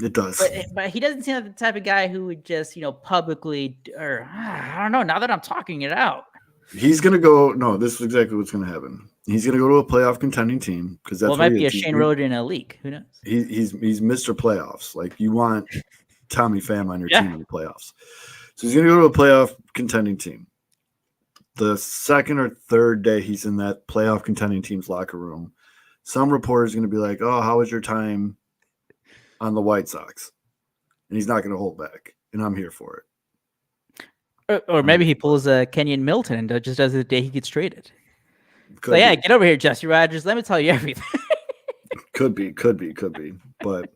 It does. But he doesn't seem like the type of guy who would just publicly or I don't know. Now that I'm talking it out, he's gonna go. No, this is exactly what's gonna happen. He's gonna go to a playoff contending team because that's. Well, it might be a Shane Road in a league. Who knows? He's Mr. Playoffs. Like you want Tommy Pham on your team in the playoffs. So he's gonna go to a playoff contending team. The second or third day he's in that playoff contending team's locker room, some reporter is gonna be like, "Oh, how was your time on the White Sox?" And he's not gonna hold back, and I'm here for it. Or maybe he pulls a Kenyon Milton and just does it the day he gets traded. So yeah, get over here, Jesse Rogers. Let me tell you everything. Could be. But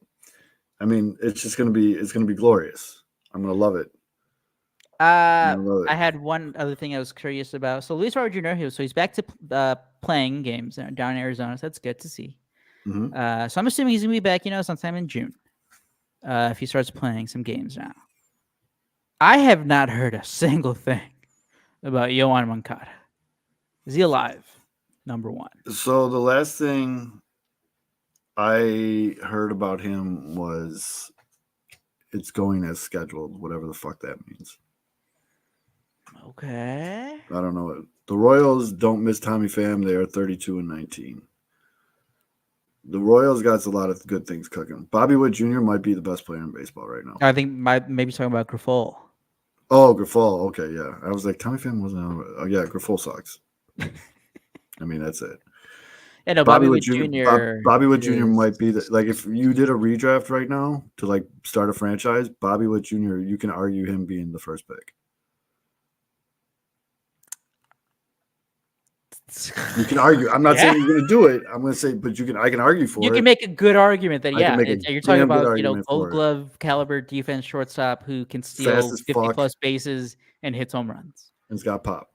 I mean, it's going to be glorious. I'm going to love it. I had one other thing I was curious about. So Luis Robert Jr. he's back to playing games down in Arizona. So that's good to see. Mm-hmm. So I'm assuming he's going to be back, sometime in June. If he starts playing some games now. I have not heard a single thing about Yohan Moncada. Is he alive? Number one. So the last thing I heard about him was it's going as scheduled, whatever the fuck that means. Okay. I don't know. The Royals don't miss Tommy Pham. They are 32-19. The Royals got a lot of good things cooking. Bobby Witt Jr. might be the best player in baseball right now. I think maybe talking about Grifol. Oh, Grifol. Okay, yeah. I was like, Tommy Pham wasn't. Oh, yeah, Grifol sucks. I mean, that's it. Yeah, no, Bobby Witt Jr. Bobby Witt Jr. might be if you did a redraft right now to start a franchise, Bobby Witt Jr. You can argue him being the first pick. You can argue. I'm not saying you're going to do it. I'm going to say, but I can argue for it. You can make a good argument that you're talking about Gold Glove caliber defense shortstop who can steal 50 plus bases and hits home runs. And it's got pop.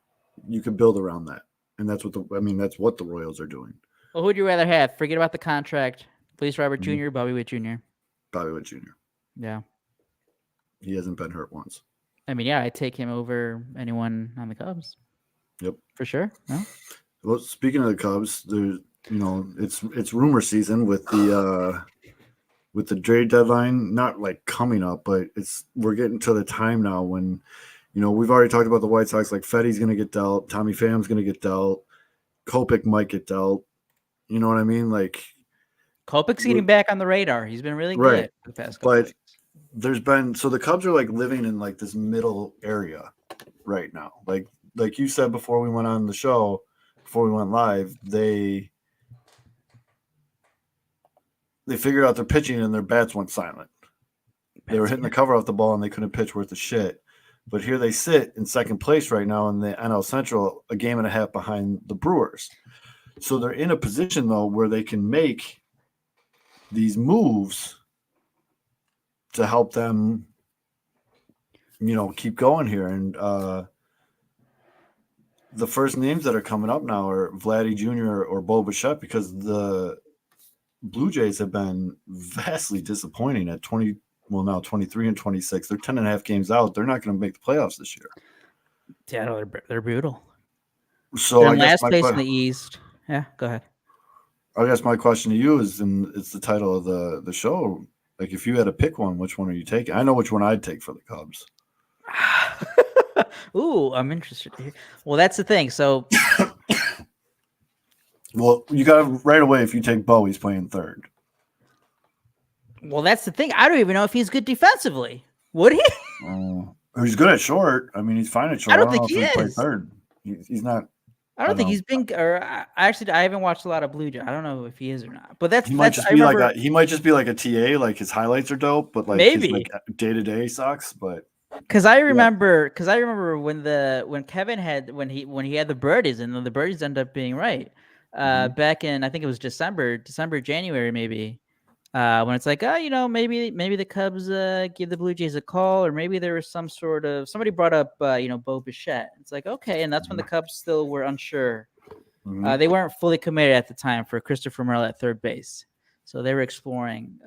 You can build around that. And that's what the Royals are doing. Well, who would you rather have? Forget about the contract. Luis Robert Jr., Bobby Witt Jr. Bobby Witt Jr. Yeah. He hasn't been hurt once. I mean, I'd take him over anyone on the Cubs. Yep. For sure. No? Well, speaking of the Cubs, there's it's rumor season with the trade deadline not coming up, but we're getting to the time now when we've already talked about the White Sox. Fetty's going to get dealt. Tommy Pham's going to get dealt. Kopech might get dealt. You know what I mean? Kopech's getting back on the radar. He's been really good for the past couple weeks. There's been the Cubs are living in this middle area right now. Like you said before we went on the show, before we went live, they figured out their pitching and their bats went silent. They were hitting the cover off the ball and they couldn't pitch worth a shit. But here they sit in second place right now in the NL Central, a game and a half behind the Brewers. So they're in a position, though, where they can make these moves to help them, keep going here. And the first names that are coming up now are Vladdy Jr. or Bo Bichette because the Blue Jays have been vastly disappointing at 23 and 26. They're 10.5 games out. They're not going to make the playoffs this year. Yeah, no, they're brutal. So They're I in guess last place in the East. Yeah, go ahead. I guess my question to you is, and it's the title of the show. Like, if you had to pick one, which one are you taking? I know which one I'd take for the Cubs. Ooh, I'm interested here. Well, that's the thing. So, well, you got to right away. If you take Bo, he's playing third. well, that's the thing. I don't even know if he's good defensively. Would he? He's good at short. I mean, he's fine at short. I don't know think if he play is. third. He's not. I don't think he's been. Or I haven't watched a lot of Blue Jay. I don't know if he is or not. But that's he might just I be remember, he might just be like a TA. Like his highlights are dope, but like his maybe day to day sucks. But because I remember when Kevin had when he had the birdies and then the birdies ended up being right. Back in I think it was December, January maybe. When it's like, maybe the Cubs give the Blue Jays a call, or maybe there was some sort of somebody brought up, Bo Bichette. It's like, okay, and that's when the Cubs still were unsure. They weren't fully committed at the time for Christopher Morel at third base, so they were exploring,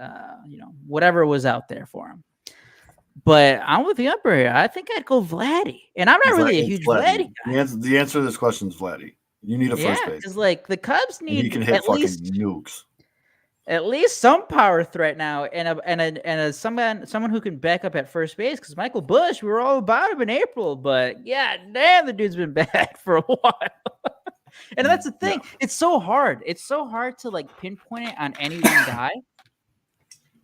whatever was out there for him. But I'm with the Emperor. I think I'd go Vladdy, and I'm not really a huge Vladdy guy. The answer to this question is Vladdy. You need a first base because like the Cubs need he can hit at least nukes. At least some power threat now, and someone who can back up at first base. Because Michael Busch, we were all about him in April, but yeah, damn, the dude's been bad for a while. And that's the thing; it's so hard. It's so hard to like pinpoint it on any one guy,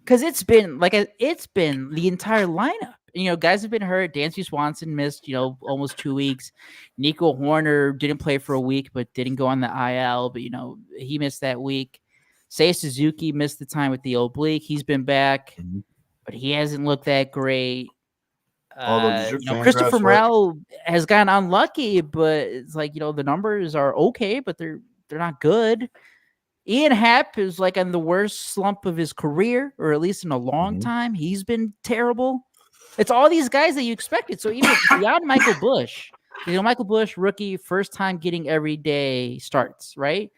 because it's been the entire lineup. Guys have been hurt. Dansby Swanson missed, almost 2 weeks. Nico Horner didn't play for a week, but didn't go on the IL. But he missed that week. Seiya Suzuki missed the time with the oblique. He's been back, but he hasn't looked that great. Christopher Morel has gotten unlucky, but it's like, the numbers are okay, but they're not good. Ian Happ is like on the worst slump of his career, or at least in a long time. He's been terrible. It's all these guys that you expected. So even beyond Michael Busch, Michael Busch, rookie, first time getting everyday starts, right?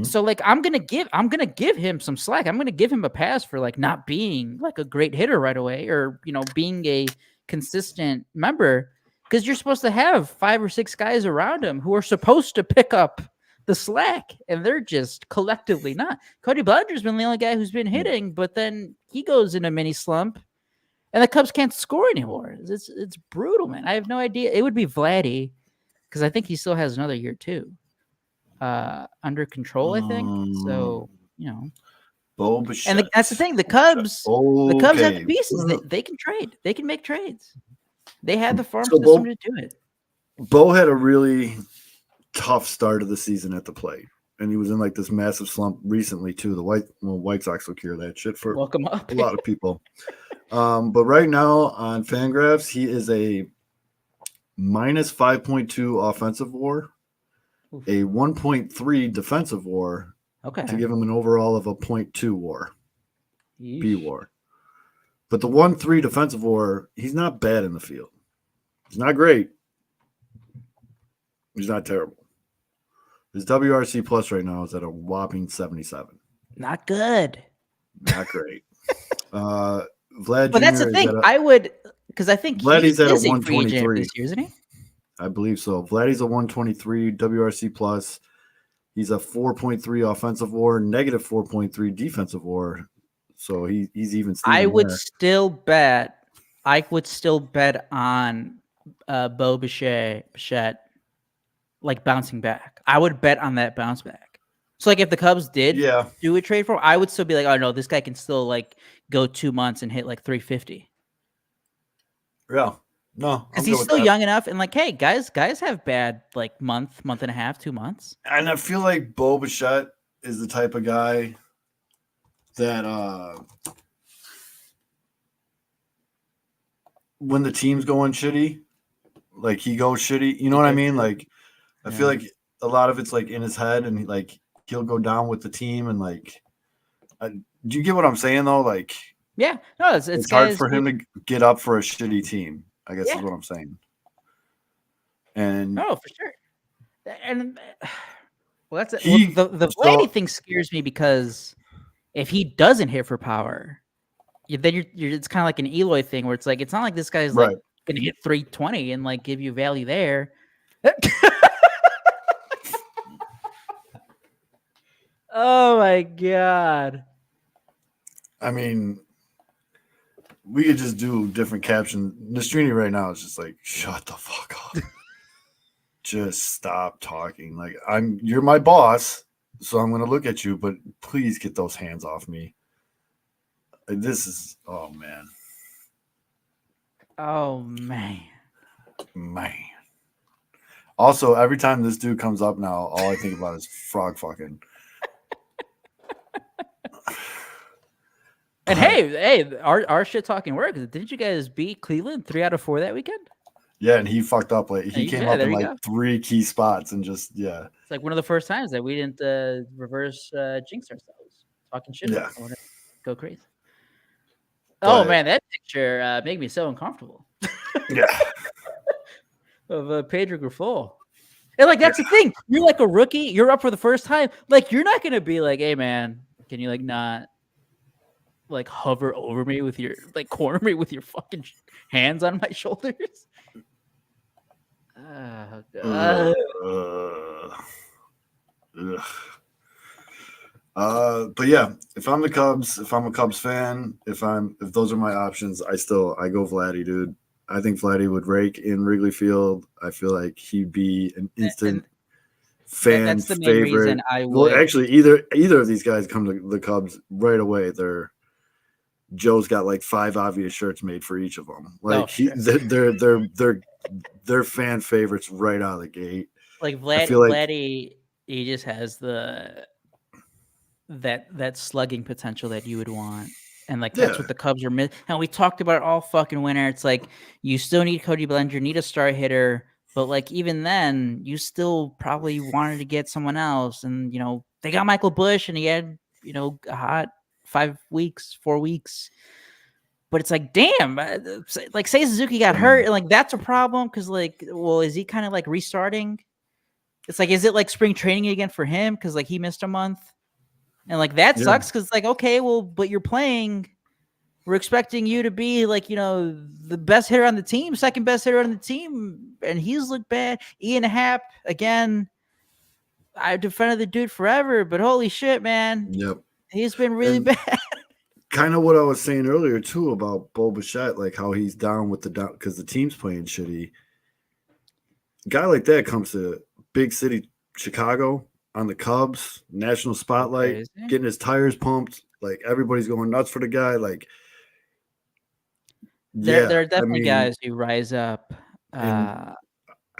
So like I'm gonna give him some slack. I'm gonna give him a pass for like not being like a great hitter right away, or being a consistent member, because you're supposed to have 5 or 6 guys around him who are supposed to pick up the slack, and they're just collectively not. Cody Bellinger's been the only guy who's been hitting, but then he goes in a mini slump, and the Cubs can't score anymore. It's brutal, man. I have no idea. It would be Vladdy, because I think he still has another year too. Under control, I think. So, Bo Bichette. And that's the thing. The Cubs have the pieces. They can trade. They can make trades. They have the farm system to do it. Bo had a really tough start of the season at the plate, and he was in like this massive slump recently too. The White Sox will cure that shit for Welcome up. a lot of people. But right now on Fangraphs, he is a minus 5.2 offensive WAR. A 1.3 defensive WAR, to give him an overall of a 0.2 WAR, B WAR. But the 1.3 defensive WAR, he's not bad in the field. He's not great. He's not terrible. His WRC plus right now is at a whopping 77. Not good. Not great. Vlad, but that's the thing. Because I think Vladdy's at a 123 this year, isn't he? I believe so. Vladdy's a 123 WRC plus. He's a 4.3 offensive WAR, negative 4.3 defensive WAR. So he's even. I would still bet on Bo Bichette like bouncing back. I would bet on that bounce back. So like if the Cubs did do a trade for him, I would still be like, oh no, this guy can still like go 2 months and hit like 350. Yeah. No, because he's still young enough, and like, hey, guys have bad like month and a half, 2 months. And I feel like Bo Bichette is the type of guy that when the team's going shitty, like he goes shitty. You know what I mean? Like, I feel like a lot of it's like in his head, and he'll go down with the team, and like, do you get what I'm saying though? Like, yeah, no, it's hard for him to get up for a shitty team, I guess is what I'm saying. And no, for sure. And well, that's it. Well, the Vladdy thing scares me, because if he doesn't hit for power, then you're it's kind of like an Eloy thing, where it's like, it's not like this guy's like can hit 320 and like give you value there. Oh my god. I mean, we could just do different captions. Nastrini right now is just like, shut the fuck up. Just stop talking. Like, you're my boss, so I'm gonna look at you, but please get those hands off me. This is oh man. Oh man. Also, every time this dude comes up now, all I think about is frog fucking. And hey, our shit talking works. Didn't you guys beat Cleveland 3 out of 4 that weekend? Yeah, and he fucked up. Like he came up in like go. 3 key spots and just It's like one of the first times that we didn't reverse jinx ourselves talking shit. Yeah. Go crazy. But, oh man, that picture made me so uncomfortable. Yeah. Of Pedro Grifol. And like that's the thing. You're like a rookie. You're up for the first time. Like you're not gonna be like, hey man, can you like not like hover over me with your like corner me with your fucking hands on my shoulders? Oh, God. But yeah, if I'm the Cubs, if I'm a Cubs fan, if those are my options, I go Vladdy, dude. I think Vladdy would rake in Wrigley Field. I feel like he'd be an instant fan that's the main favorite. reason I would. Well, actually, either of these guys come to the Cubs right away. Joe's got like 5 obvious shirts made for each of them. Like they're fan favorites right out of the gate. Like Vladdy, he just has that slugging potential that you would want. And like that's what the Cubs are missing. And we talked about it all fucking winter. It's like you still need Cody Bellinger, need a star hitter, but like even then, you still probably wanted to get someone else. And they got Michael Busch, and he had a hot 4 weeks. But it's like, damn, like say Suzuki got hurt, and like that's a problem because like, well, is he kind of like restarting? It's like, is it like spring training again for him because like he missed a month? And like that sucks because it's like, okay, well, but you're playing. We're expecting you to be like, the best hitter on the team, second best hitter on the team, and he's looked bad. Ian Happ, again, I defended the dude forever, but holy shit, man. Yep. He's been really bad. Kind of what I was saying earlier, too, about Bo Bichette, like how he's down with because the team's playing shitty. A guy like that comes to big city Chicago, on the Cubs, national spotlight, getting his tires pumped. Like everybody's going nuts for the guy. Like, there are definitely guys who rise up. I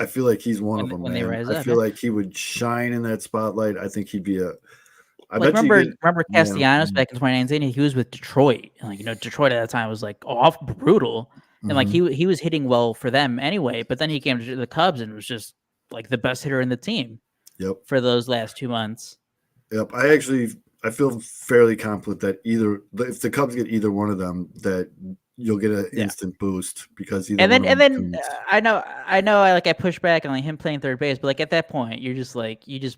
feel like he's one of them. When they rise up, I feel like he would shine in that spotlight. I think he'd be a. Remember Castellanos back in 2019? He was with Detroit. Like Detroit at that time was like off brutal, and like he was hitting well for them anyway. But then he came to the Cubs and was just like the best hitter in the team. Yep. For those last 2 months. Yep. I feel fairly confident that if the Cubs get either one of them, that you'll get an instant boost because either. And then I know I push back on like him playing third base, but like at that point you're just like you just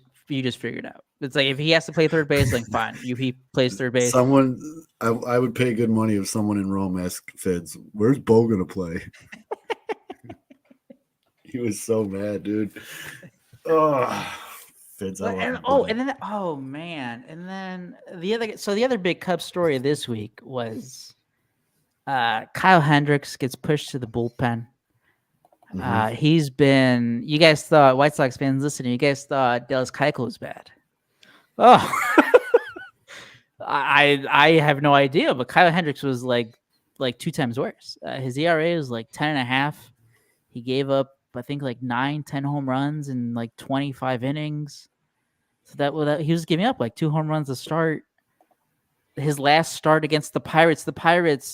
figure it out. It's like if he has to play third base, like fine, he plays third base. I would pay good money if someone in Rome asked Fids, "Where's Bo gonna play?" He was so mad, dude. Oh. And then the other big Cubs story this week was Kyle Hendricks gets pushed to the bullpen. He's been. You guys thought, White Sox fans listening, you guys thought Dallas Keuchel was bad. Oh, I have no idea, but Kyle Hendricks was like 2 times worse. His ERA was like 10.5. He gave up, I think, like 9-10 home runs in like 25 innings. So that he was giving up like 2 home runs to start. His last start against the Pirates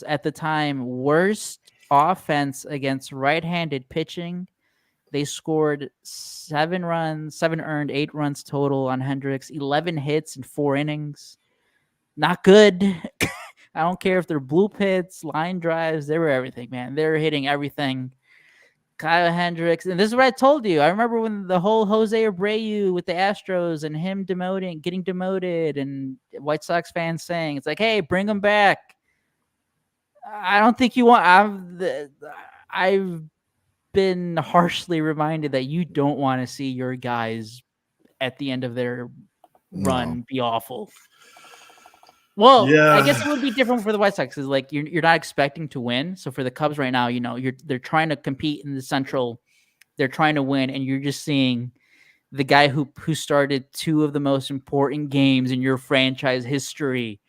at the time, worst offense against right-handed pitching. They scored 7 earned, 8 runs total on Hendricks, 11 hits in 4 innings. Not good. I don't care if they're blue pits, line drives, they were everything, man. They were hitting everything. Kyle Hendricks, and this is what I told you. I remember when the whole Jose Abreu with the Astros and him getting demoted, and White Sox fans saying, it's like, hey, bring him back. I don't think you want. I've been harshly reminded that you don't want to see your guys at the end of their run be awful. Well, I guess it would be different for the White Sox because like you're not expecting to win. So for the Cubs right now, they're trying to compete in the Central. They're trying to win, and you're just seeing the guy who started two of the most important games in your franchise history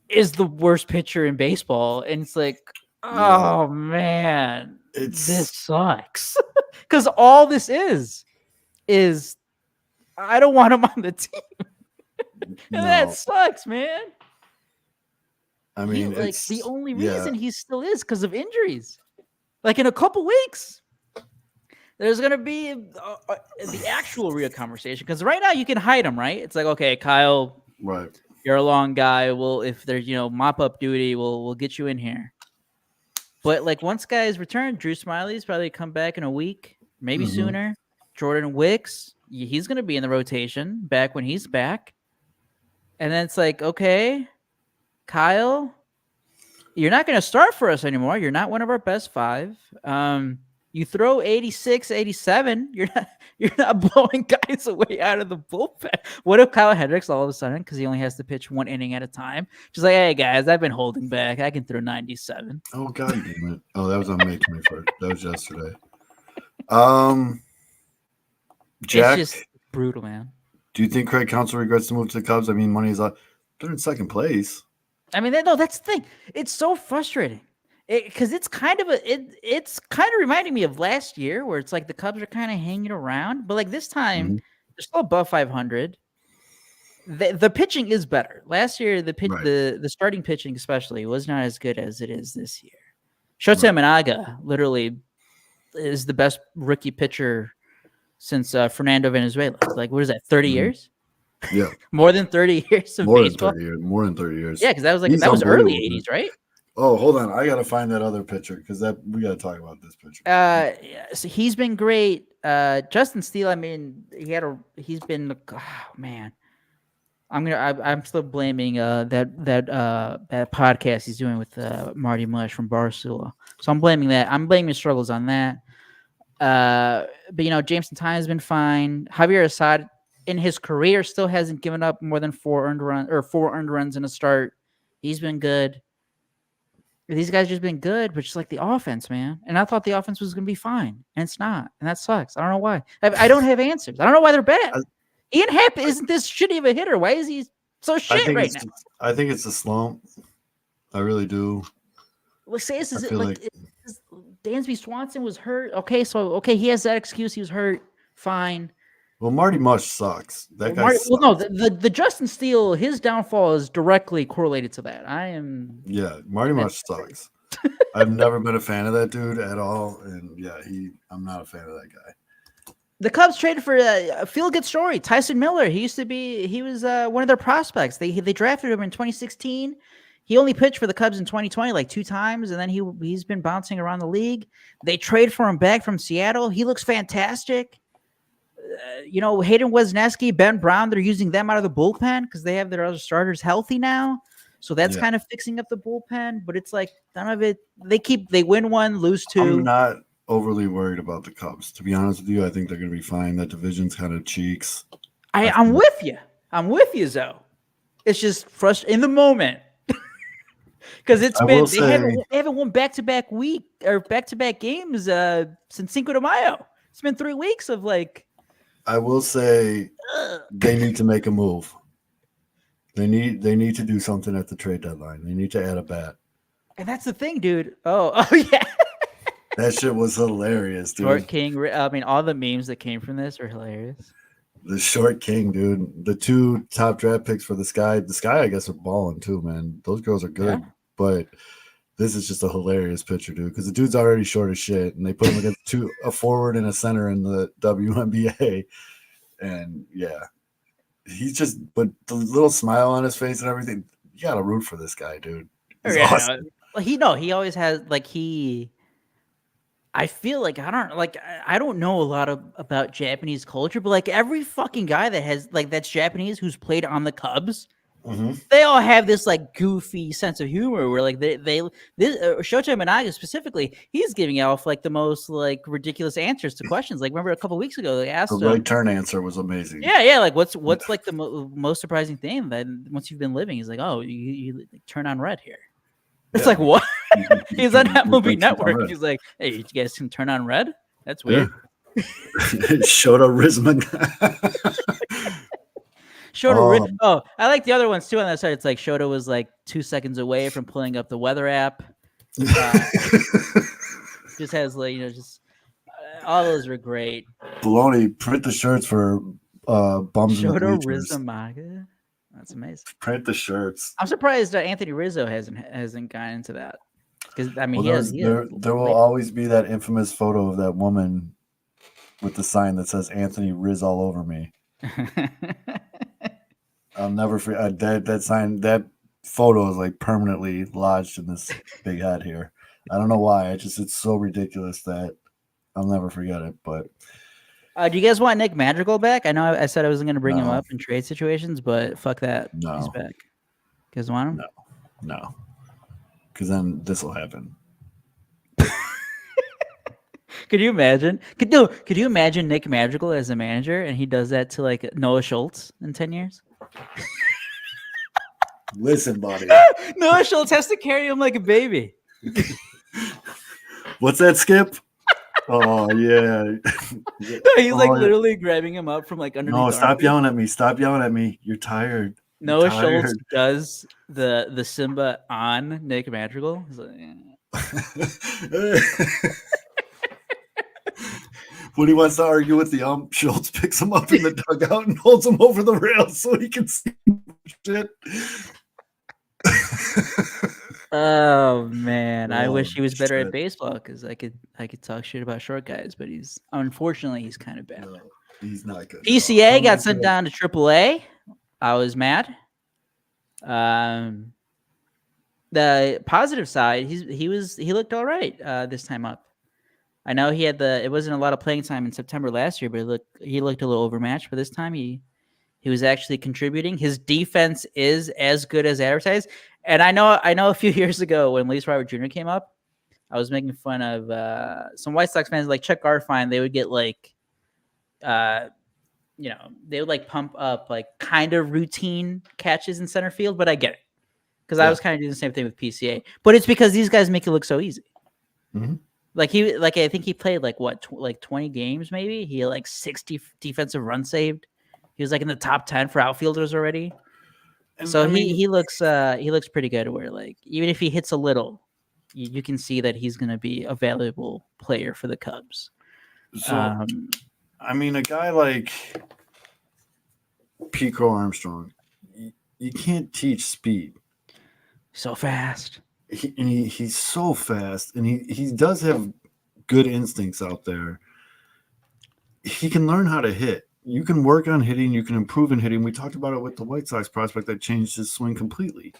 is the worst pitcher in baseball. And it's like, oh man, this sucks. Because all this is I don't want him on the team. And that sucks, man. I mean, it's the only reason he still is because of injuries. Like in a couple weeks, there's going to be the actual real conversation. Because right now you can hide him, right? It's like, okay, Kyle, right, you're a long guy. Well, if there's, mop up duty, we'll get you in here. But like once guys return, Drew Smiley's probably come back in a week, maybe sooner. Jordan Wicks, he's going to be in the rotation back when he's back. And then it's like, okay, Kyle, you're not going to start for us anymore. You're not one of our best five. You throw 86, 87. You're not blowing guys away out of the bullpen. What if Kyle Hendricks all of a sudden, because he only has to pitch one inning at a time, just like, hey guys, I've been holding back. I can throw 97. Oh god damn it! Oh, that was on May 21st. That was yesterday. Jack, it's just brutal, man. Do you think Craig Counsell regrets the move to the Cubs? I mean, money's up. They're in second place. I mean, that's the thing. It's so frustrating because it's kind of reminding me of last year where it's like the Cubs are kind of hanging around, but like this time they're still above 500. The pitching is better. Last year, the starting pitching especially was not as good as it is this year. Shota Imanaga literally is the best rookie pitcher since Fernando Venezuela. Like, what is that, 30 years? Yeah. More than 30 years of baseball? More than 30 years. Yeah, because that was early 80s, right? Oh, hold on. I got to find that other pitcher because we got to talk about this pitcher. So he's been great. Justin Steele, I mean, he's been, oh, man. I'm still blaming that podcast he's doing with Marty Mush from Barstool. So I'm blaming that. I'm blaming his struggles on that. But Jameson Tyne has been fine. Javier Assad in his career still hasn't given up more than 4 earned runs in a start. He's been good. These guys just been good, but just like the offense, man. And I thought the offense was going to be fine, and it's not, and that sucks. I don't know why. I don't have answers. I don't know why they're bad. Ian Happ isn't this shitty of a hitter. Why is he so shit right now? I think it's a slump. I really do. Let's say this is like Dansby Swanson was hurt. Okay, he has that excuse. He was hurt. Fine. Well, Marty Mush sucks. That guy sucks. Well, no, the Justin Steele, his downfall is directly correlated to that. Yeah, Marty Mush sucks. I've never been a fan of that dude at all, and yeah, I'm not a fan of that guy. The Cubs traded for a feel-good story. Tyson Miller. He was one of their prospects. They drafted him in 2016. He only pitched for the Cubs in 2020 like 2 times, and then he's been bouncing around the league. They trade for him back from Seattle. He looks fantastic. Hayden Wesneski, Ben Brown, they're using them out of the bullpen because they have their other starters healthy now. So that's kind of fixing up the bullpen, but it's like none of it. They win 1, lose 2. I'm not overly worried about the Cubs. To be honest with you, I think they're going to be fine. That division's kind of cheeks. I'm with you. I'm with you, Zoe. It's just frustrating in the moment. Because they haven't won back-to-back games since Cinco de Mayo. It's been 3 weeks of like. I will say they need to make a move. They need to do something at the trade deadline. They need to add a bat. And that's the thing, dude. Oh yeah. That shit was hilarious, dude. Short King. I mean, all the memes that came from this are hilarious. The Short King, dude. The 2 top draft picks for the Sky. The Sky, I guess, are balling too, man. Those girls are good. Yeah. But this is just a hilarious picture, dude, because the dude's already short as shit, and they put him against a forward and a center in the WNBA. And, yeah, but the little smile on his face and everything, you got to root for this guy, dude. He's awesome. Well, he always has, I feel like I don't know a lot about Japanese culture, but like every fucking guy that has that's Japanese who's played on the Cubs They all have this like goofy sense of humor where like this Shota Managa specifically, he's giving off like the most like ridiculous answers to questions. Like remember a couple weeks ago they asked the right turn answer was amazing. Yeah, like what's like the most surprising thing that once you've been living, he's like, oh, you turn on red here. It's like what? He's on MLB Network. He's like, hey, you guys can turn on red? That's weird. Yeah. Shota Rizman. Shota. Oh, I like the other ones too on that side. It's like Shota was like 2 seconds away from pulling up the weather app. Just has like just all those were great. Baloney, print the shirts for bums in the bleachers. Shota That's amazing. Print the shirts. I'm surprised Anthony Rizzo hasn't gotten into that because I mean there will always be that infamous photo of that woman with the sign that says Anthony Riz all over me. I'll never forget that sign. That photo is like permanently lodged in this big head here. I don't know why. It's so ridiculous that I'll never forget it. But do you guys want Nick Madrigal back? I know I said I wasn't going to bring him up in trade situations, but fuck that. No, he's back. You guys want him? No, because then this will happen. Could you imagine? Could you imagine Nick Madrigal as a manager and he does that to like Noah Schultz in 10 years? Listen, buddy. Noah Schultz has to carry him like a baby. What's that, Skip? Oh yeah. He's like literally grabbing him up from like underneath. No, stop yelling at me. Stop yelling at me. You're tired. Noah Schultz does the Simba on Nick Madrigal. He's like, when he wants to argue with the Schultz picks him up in the dugout and holds him over the rails so he can see shit. Oh man, I wish he was better at baseball because I could talk shit about short guys, but he's kind of bad. No, he's not good. PCA got sent down to AAA. I was mad. The positive side, he looked all right this time up. I know he had it wasn't a lot of playing time in September last year, but he looked a little overmatched. But this time he was actually contributing. His defense is as good as advertised. And I know a few years ago when Luis Robert Jr. came up, I was making fun of some White Sox fans like Chuck Garfien. They would get like, they would like pump up like kind of routine catches in center field. But I get it because I was kind of doing the same thing with PCA. But it's because these guys make it look so easy. Mm-hmm. I think he played like 20 games maybe. He had like 60 defensive runs saved. He was like in the top 10 for outfielders already. And so he looks pretty good where like even if he hits a little, you can see that he's going to be a valuable player for the Cubs. So I mean, a guy like P. Crow Armstrong, you can't teach speed. So fast. He's so fast, and he does have good instincts out there. He can learn how to hit. You can work on hitting. You can improve in hitting. We talked about it with the White Sox prospect that changed his swing completely.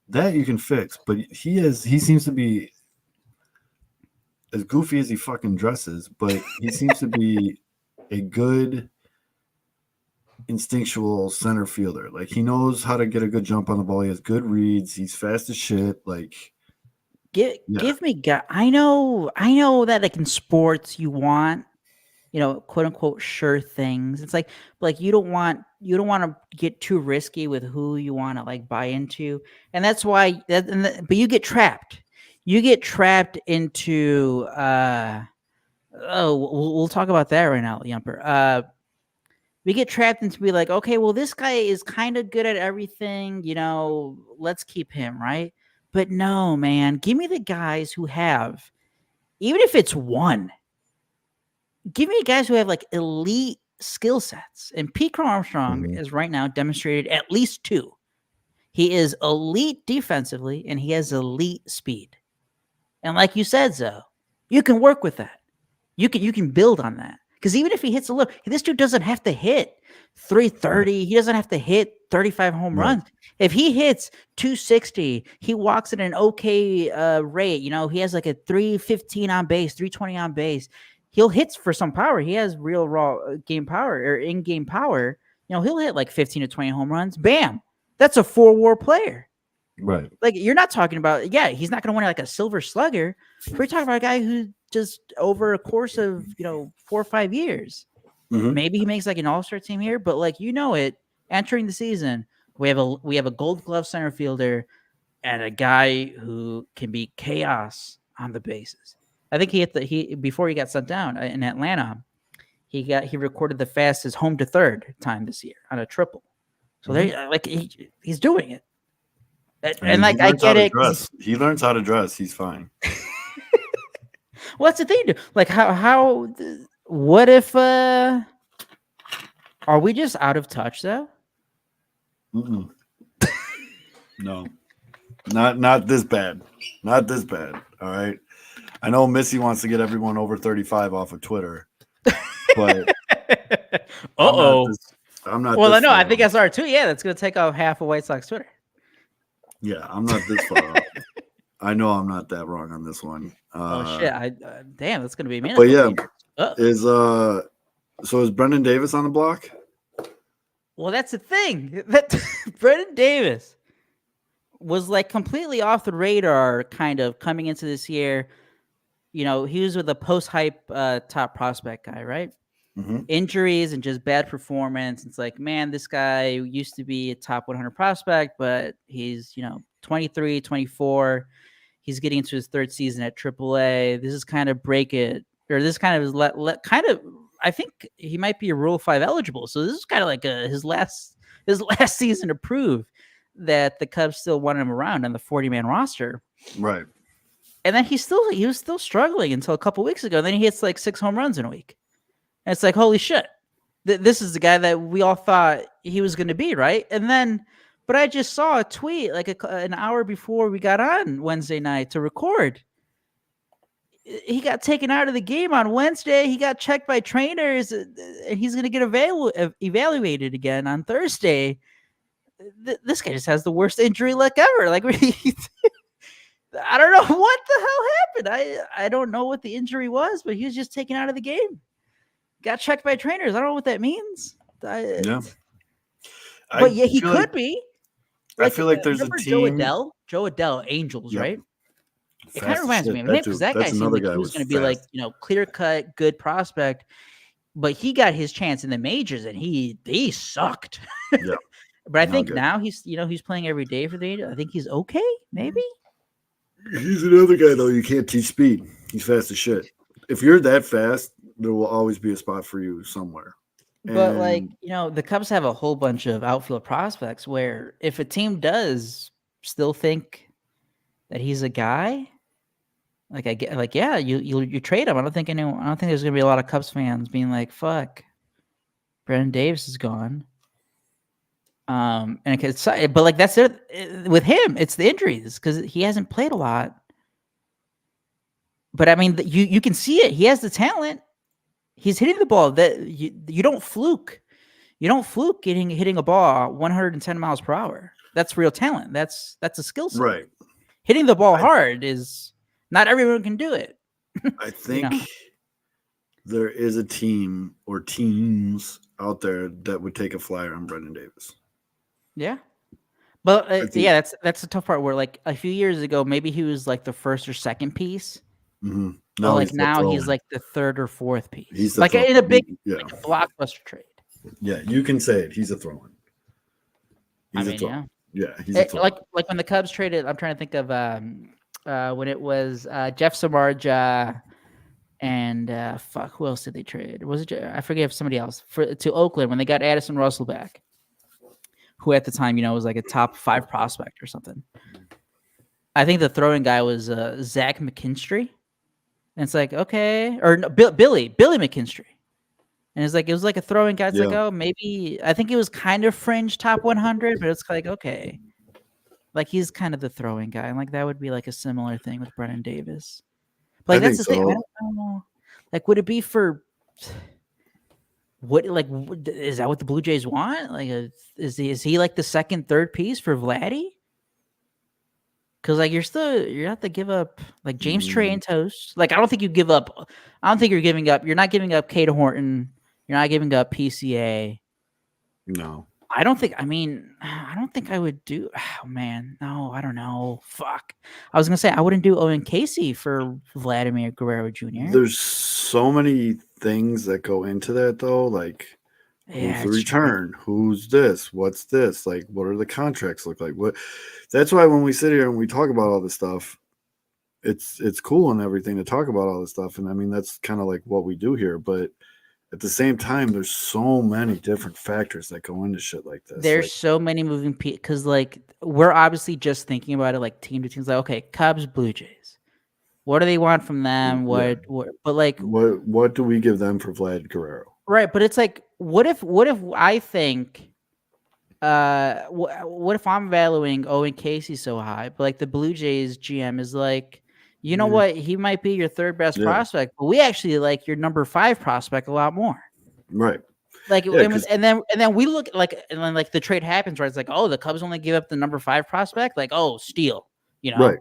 That you can fix, but he seems to be as goofy as he fucking dresses, but he seems to be a good instinctual center fielder. Like he knows how to get a good jump on the ball. He has good reads. He's fast as shit. Like give me guy. I know that like in sports you want, quote unquote sure things. It's like you don't want to get too risky with who you want to like buy into. And that's why but you get trapped. You get trapped into we'll talk about that right now, Yumper. We get trapped into be like, okay, well, this guy is kind of good at everything, let's keep him, right? But no, man, give me the guys who have, even if it's one, give me guys who have like elite skill sets. And Pete Crow Armstrong is right now demonstrated at least two. He is elite defensively and he has elite speed. And like you said, Zoe, you can work with that. You can build on that. Because even if he hits a little, this dude doesn't have to hit 330. He doesn't have to hit 35 home runs. If he hits 260, he walks at an okay rate. He has like a 315 on base, 320 on base. He'll hit for some power. He has real raw game power or in-game power. He'll hit like 15 to 20 home runs. Bam. That's a 4-WAR player. Right. Like, you're not talking about, he's not going to win like a silver slugger. We're talking about a guy who just over a course of, 4 or 5 years, maybe he makes like an all-star team here, but like, entering the season, we have a Gold Glove center fielder and a guy who can be chaos on the bases. I think before he got sent down in Atlanta, he recorded the fastest home to third time this year on a triple. So he's doing it. And like, I get it. He learns how to dress. He's fine. Well, that's the thing, dude. Like, what if, are we just out of touch though? No, not this bad. Not this bad. All right. I know Missy wants to get everyone over 35 off of Twitter, but I'm not. Well, I know. I think SR too. Yeah, that's going to take off half of White Sox Twitter. Yeah, I'm not this far off. I know I'm not that wrong on this one. Oh shit! Damn, that's going to be a minute. But yeah, is Brendan Davis on the block? Well, that's the thing. That Brendan Davis was like completely off the radar, kind of coming into this year. He was with a post-hype top prospect guy, right? Injuries and just bad performance. It's like, man, this guy used to be a top 100 prospect, but he's, 23, 24. He's getting into his third season at AAA. This is kind of I think he might be a Rule 5 eligible. So this is kind of like his last season to prove that the Cubs still want him around on the 40-man roster. Right. And then he was still struggling until a couple weeks ago. And then he hits like 6 home runs in a week. And it's like, holy shit. This is the guy that we all thought he was going to be, right? And then, but I just saw a tweet like an hour before we got on Wednesday night to record. He got taken out of the game on Wednesday. He got checked by trainers, and he's going to get evaluated again on Thursday. This guy just has the worst injury luck ever. Like, I don't know what the hell happened. I don't know what the injury was, but he was just taken out of the game. Got checked by trainers. I don't know what that means. Yeah. But yeah, he could be. I feel like there's a team. Joe Adell, Angels, right? It Fast kind of reminds me of him because that guy seemed like he was going to be like, clear-cut, good prospect. But he got his chance in the majors, and he sucked. Yeah. But I think now he's playing every day for the Angels. I think he's okay, maybe. He's another guy, though. You can't teach speed. He's fast as shit. If you're that fast, there will always be a spot for you somewhere. But the Cubs have a whole bunch of outfield prospects where if a team does still think that he's a guy, you trade him. I don't think there's gonna be a lot of Cubs fans being like, "Fuck, Brendan Davis is gone." But like that's it with him. It's the injuries because he hasn't played a lot. But I mean, you can see it. He has the talent. He's hitting the ball that you don't fluke. You don't fluke hitting a ball 110 miles per hour. That's real talent. That's a skill set. Right. Hitting the ball hard is not everyone can do it. I think there is a team or teams out there that would take a flyer on Brendan Davis. Yeah. But that's the tough part where like a few years ago, maybe he was like the first or second piece. Mm-hmm. Now he's like the third or fourth piece. He's like in a big blockbuster trade. Yeah, you can say it. He's a throw-in. He's a throw-in. Yeah, he's a throw-in. Like when the Cubs traded, I'm trying to think of when it was Jeff Samardzija and who else did they trade? Was it I forget if somebody else to Oakland when they got Addison Russell back, who at the time was like a top 5 prospect or something. I think the throwing guy was Zach McKinstry. And it's like, okay. Or no, Billy McKinstry. And it was like a throwing guy. It's like, oh, maybe. I think it was kind of fringe top 100, but it's like, okay. Like, he's kind of the throwing guy. And, like, that would be, like, a similar thing with Brendan Davis. But, like, that's the thing. I don't know. Like, would it be for what? Like, is that what the Blue Jays want? Like, is he like the second, third piece for Vladdy? Because like you have to give up like James Trey and Toast. Like I don't think you give up. I don't think you're giving up. You're not giving up Kate Horton. You're not giving up PCA. No. I don't think. I mean, I don't think I would do. Oh man, no, I don't know. Fuck. I was gonna say I wouldn't do Owen Casey for Vladimir Guerrero Jr. There's so many things that go into that though, like who's Yeah, the it's true. return, who's this, what's this, like what are the contracts look like? What That's why when we sit here and we talk about all this stuff, it's cool and everything to talk about all this stuff. And I mean that's kind of like what we do here, but at the same time, there's so many different factors that go into shit like this. There's Like, so many moving pieces because, like, we're obviously just thinking about it like team to team. Like, okay, Cubs, Blue Jays. What do they want from them? yeah, But like, what do we give them for Vlad Guerrero? right? But it's like, what if I think, what if I'm valuing Owen Casey so high, but like the Blue Jays GM is like, you know Yeah, what? He might be your third best yeah, prospect, but we actually like your number 5 prospect a lot more. right. Like, Yeah, because and then we look like, and then like the trade happens, right? It's like, oh, the Cubs only give up the number 5 prospect, like, oh, steal, you know. right,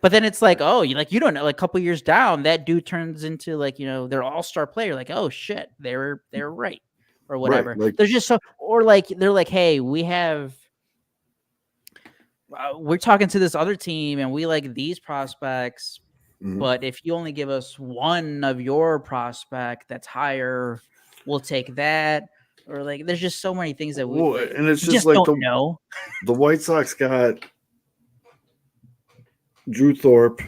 But then it's like, oh, you don't know, like a couple years down, that dude turns into like, their all-star player. Like, oh shit, they were right, or right. whatever. Like, There's just so, or like they're like, hey, we're talking to this other team, and we like these prospects, mhm. but if you only give us one of your prospect that's higher, we'll take that. Or like, there's just so many things that we Well, like, and it's we just just like don't know. the White Sox got Drew Thorpe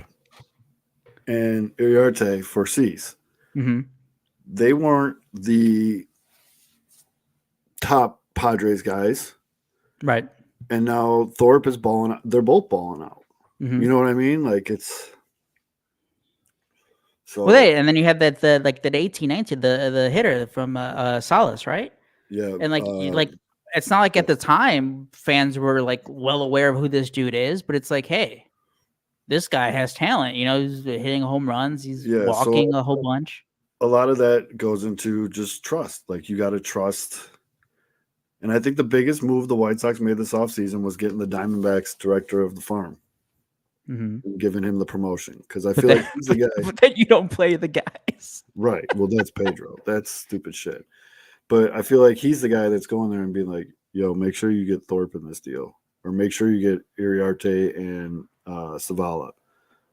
and Iriarte for Cease. Mm-hmm. They weren't the top Padres guys, Right. and now Thorpe is balling out. They're both balling out. Mm-hmm. You know what I mean? Like it's so. Well, and then you have that that 18-19, the hitter from Salas, right? Yeah, And like it's not like at the time fans were like well aware of who this dude is, but it's like, hey, this guy has talent. He's hitting home runs, he's yeah. walking So a whole bunch. a lot of that goes into just trust. Like you got to trust. And I think the biggest move the White Sox made this offseason was getting the Diamondbacks director of the farm Mm-hmm. and giving him the promotion because I But feel then, like he's the guy. but then you don't play the guys. Right. Well, that's Pedro. That's stupid shit. But I feel like he's the guy that's going there and being like, yo, make sure you get Thorpe in this deal. Or make sure you get Iriarte and Savala.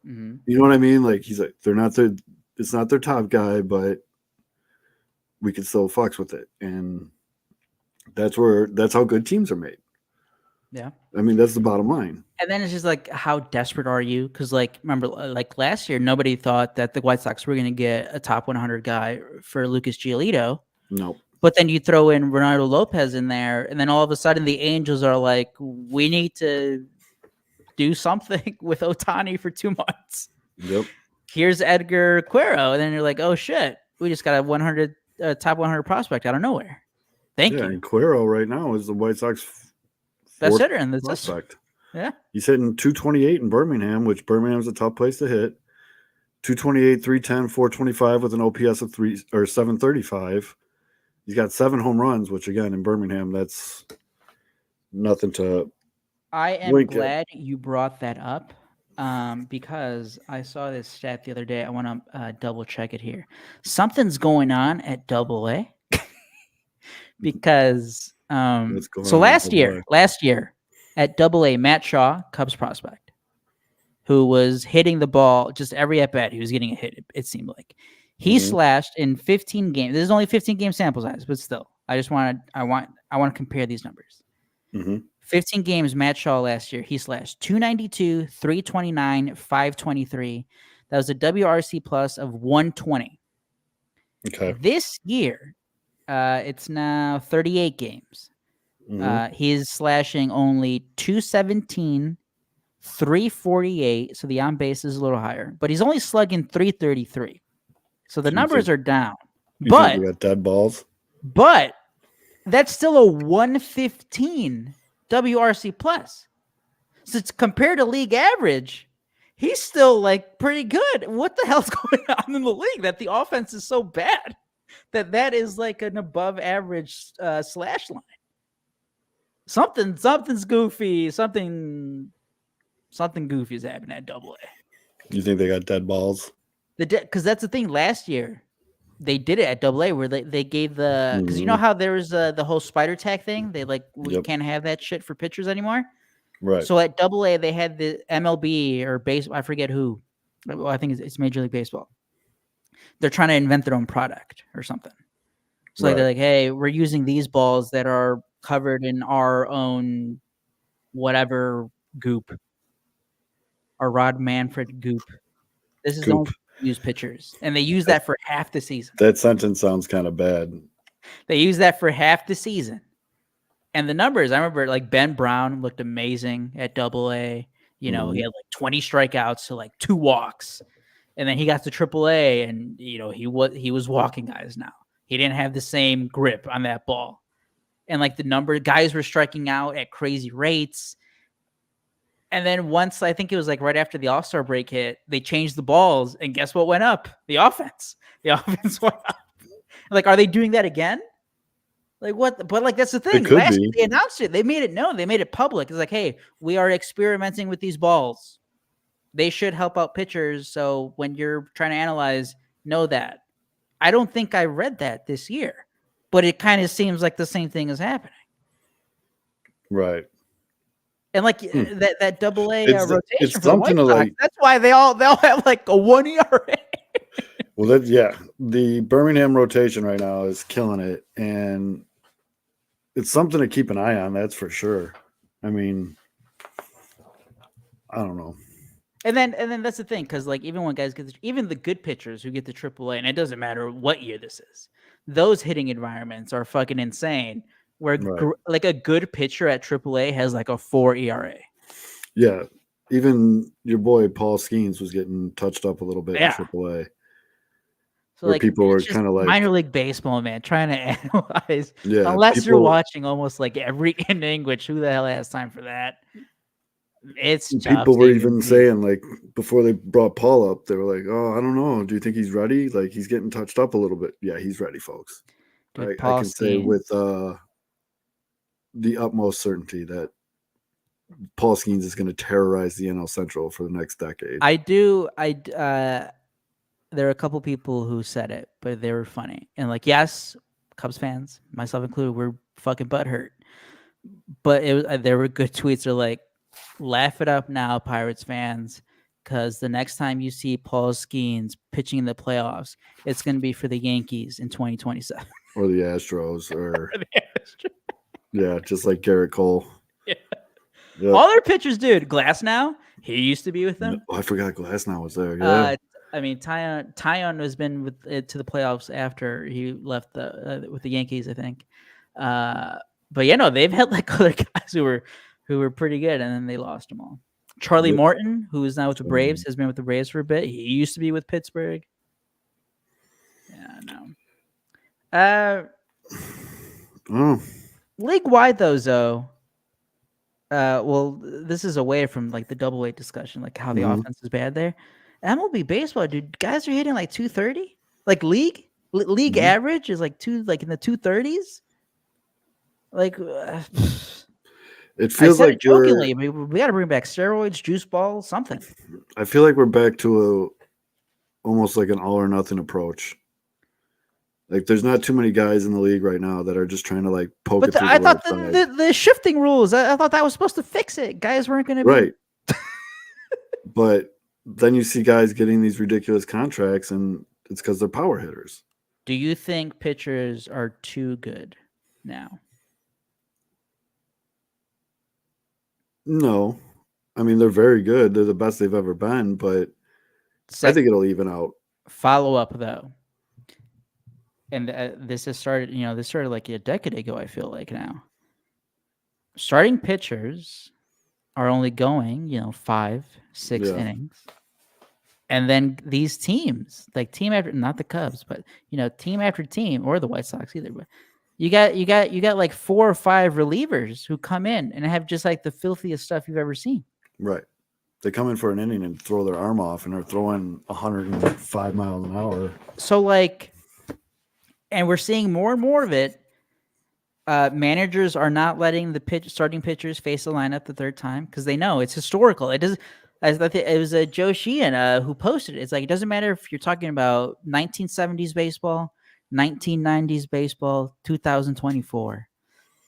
Mm-hmm. You know what I mean? Like he's like, it's not their top guy, but we can still fucks with it. And that's how good teams are made. Yeah. I mean, that's the bottom line. And then it's just like, how desperate are you? Because like, remember, like last year, nobody thought that the White Sox were going to get a top 100 guy for Lucas Giolito. No. But then you throw in Ronaldo Lopez in there, and then all of a sudden the Angels are like, we need to do something with Ohtani for 2 months. Yep. Here's Edgar Cuero, and then you're like, oh shit, we just got a top 100 prospect out of nowhere. Thank you. And Cuero right now is the White Sox Best hitter in this prospect. Yeah. He's hitting 228 in Birmingham, which Birmingham's a tough place to hit. 228, 310, 425 with an OPS of 735. He's got 7 home runs, which again in Birmingham, that's nothing to. I am glad you brought that up because I saw this stat the other day. I want to double check it here. Something's going on at AA because so last year at AA, Matt Shaw, Cubs prospect, who was hitting the ball just every at bat, he was getting a hit. It seemed like he slashed in 15 games. This is only 15 game sample size, but still, I want to compare these numbers. 15 games, Matt Shaw last year, he slashed 292, 329, 523. That was a WRC plus of 120. Okay. This year, it's now 38 games. He's slashing only 217, 348. So the on base is a little higher, but he's only slugging 333. So the numbers are down. But we got dead balls. But that's still a 115 WRC plus. So it's compared to league average, he's still like pretty good. What the hell's going on in the league that the offense is so bad that is like an above average slash line? Something's goofy. Something goofy is happening at AA. You think they got dead balls? Because that's the thing. Last year, they did it at AA where they gave the because you know how there was the whole spider tag thing. They like we Yep. can't have that shit for pitchers anymore. Right. So at AA they had the MLB or base. I forget who. Well, I think it's Major League Baseball. They're trying to invent their own product or something. So like, they're like, hey, we're using these balls that are covered in our own whatever goop, our Rod Manfred goop. This is only use pitchers, and they use that for half the season. That sentence sounds kind of bad. They use that for half the season, and the numbers. I remember like Ben Brown looked amazing at AA. You know, he had like 20 strikeouts to like 2 walks, and then he got to AAA, and you know he was walking guys now. He didn't have the same grip on that ball. And like the number guys were striking out at crazy rates. And then once I think it was like right after the All-Star break hit, they changed the balls, and guess what went up? The offense. The offense went up. Like, are they doing that again? Like what? But like that's the thing. Last year they announced it. They made it known. They made it public. It's like, hey, we are experimenting with these balls. They should help out pitchers. So when you're trying to analyze, know that. I don't think I read that this year, but it kind of seems like the same thing is happening. Right. And like that AA rotation it's for the White Sox, like, that's why they all have like a 1 ERA. Well, the Birmingham rotation right now is killing it, and it's something to keep an eye on. That's for sure. I mean, I don't know. And then that's the thing, because like even when guys get even the good pitchers who get to AAA, and it doesn't matter what year this is, those hitting environments are fucking insane. Where like a good pitcher at AAA has like a 4 ERA. Yeah, even your boy Paul Skeens was getting touched up a little bit in AAA. So like people were kind of like minor league baseball, man, trying to analyze. Yeah, unless you're watching almost like every inning, which who the hell has time for that? It's people were even saying like before they brought Paul up, they were like, "Oh, I don't know. Do you think he's ready? Like he's getting touched up a little bit." Yeah, he's ready, folks. Dude, I can say with the utmost certainty that Paul Skeens is going to terrorize the NL Central for the next decade. There are a couple people who said it, but they were funny. And like, yes, Cubs fans, myself included, were fucking butthurt. But there were good tweets. They're like, laugh it up now, Pirates fans, because the next time you see Paul Skeens pitching in the playoffs, it's going to be for the Yankees in 2027. Or the Astros. Yeah, just like Garrett Cole. Yeah. Yep. All their pitchers, dude. Glasnow, he used to be with them. Oh, I forgot Glasnow was there. Yeah. I mean, Taillon has been with to the playoffs after he left with the Yankees, I think. But yeah, no, they've had like other guys who were pretty good, and then they lost them all. Charlie Morton, who is now with the Braves, has been with the Braves for a bit. He used to be with Pittsburgh. Yeah, no. League wide though, Zoe. Well, this is away from like the AA discussion, like how the offense is bad there. MLB baseball, dude, guys are hitting like 230. Like league average is like in the 230s. Like it feels like jokingly, we got to bring back steroids, juice ball, something. I feel like we're back to almost like an all or nothing approach. Like there's not too many guys in the league right now that are just trying to like poke it through I thought the shifting rules, I thought that was supposed to fix it. Guys weren't going to be right. But then you see guys getting these ridiculous contracts, and it's because they're power hitters. Do you think pitchers are too good now? No. I mean, they're very good. They're the best they've ever been, but I think it'll even out. Follow up, though. And this started like a decade ago, I feel like now. Starting pitchers are only going, 5-6 innings. And then these teams, like team after, not the Cubs, but team after team, or the White Sox either, but you got like 4 or 5 relievers who come in and have just like the filthiest stuff you've ever seen. Right. They come in for an inning and throw their arm off, and they're throwing 105 miles an hour. So like, and we're seeing more and more of it. Managers are not letting the starting pitchers face the lineup the third time because they know it's historical. It doesn't. I think it was Joe Sheehan who posted it. It's like, it doesn't matter if you're talking about 1970s baseball, 1990s baseball, 2024.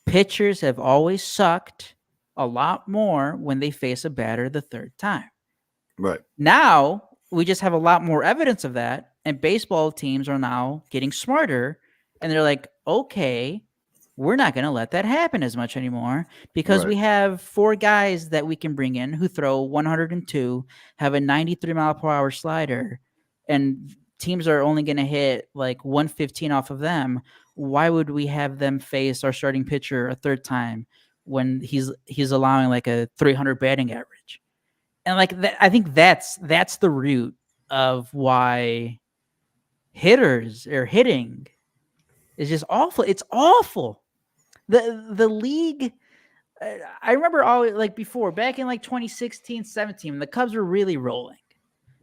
Pitchers have always sucked a lot more when they face a batter the third time. Right. Now we just have a lot more evidence of that, and baseball teams are now getting smarter, and they're like, okay, we're not going to let that happen as much anymore because we have 4 guys that we can bring in who throw 102, have a 93-mile-per-hour slider, and teams are only going to hit like 115 off of them. Why would we have them face our starting pitcher a third time when he's allowing like a 300 batting average? And like that, I think that's the root of why hitters or hitting is just awful. It's awful. The league, I remember always like before, back in like 2016, 17, when the Cubs were really rolling.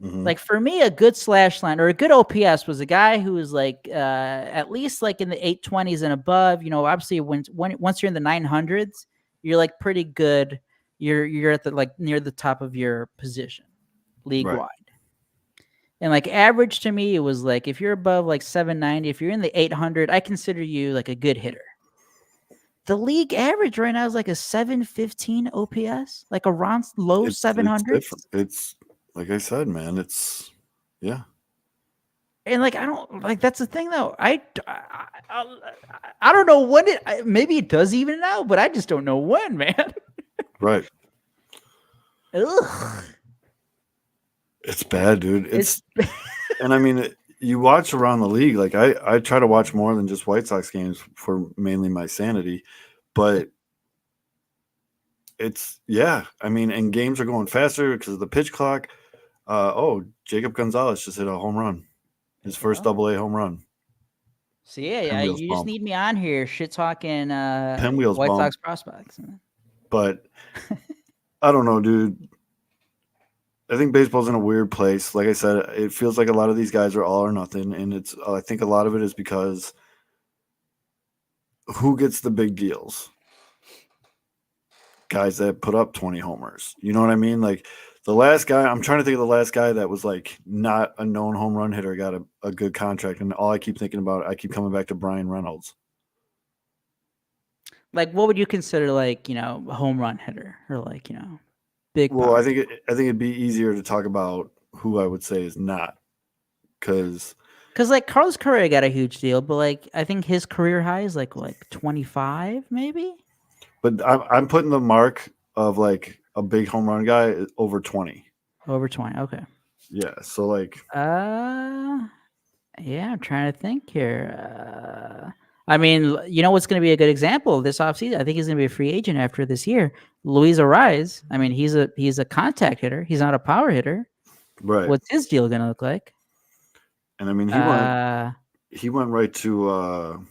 Mm-hmm. Like for me, a good slash line or a good OPS was a guy who was like at least like in the 820s and above. You know, obviously once you're in the 900s, you're like pretty good. You're at the like near the top of your position, league wide. And like average to me, it was like if you're above like 790, if you're in the 800, I consider you like a good hitter. The league average right now is like a 715 OPS, like around low 700s. It's like I said, man. It's yeah. And like I don't like that's the thing though. I don't know when it. Maybe it does even now, but I just don't know when, man. Right. Ugh. It's bad, dude. And I mean, you watch around the league. Like I try to watch more than just White Sox games for mainly my sanity, but it's I mean, and games are going faster because of the pitch clock. Jacob Gonzalez just hit a home run, his first AA home run. So you just need me on here, shit talking Pinwheels White bump. Sox prospects. But I don't know, dude. I think baseball's in a weird place. Like I said, it feels like a lot of these guys are all or nothing, and I think a lot of it is because who gets the big deals? Guys that put up 20 homers. You know what I mean? Like the last guy, I'm trying to think of the last guy that was like not a known home run hitter got a good contract, and all I keep thinking about, I keep coming back to Brian Reynolds. Like, what would you consider like, you know, a home run hitter or like, you know, big? Well, I think it'd be easier to talk about who I would say is not, because like Carlos Correa got a huge deal, but like I think his career high is like 25 maybe. But I'm putting the mark of like a big home run guy over 20. Over 20, okay. Yeah, so like yeah, I'm trying to think here. I mean, you know what's going to be a good example this offseason? I think he's going to be a free agent after this year. Luis Ariz. I mean, he's a contact hitter. He's not a power hitter. Right. What's his deal going to look like? And I mean, he went right to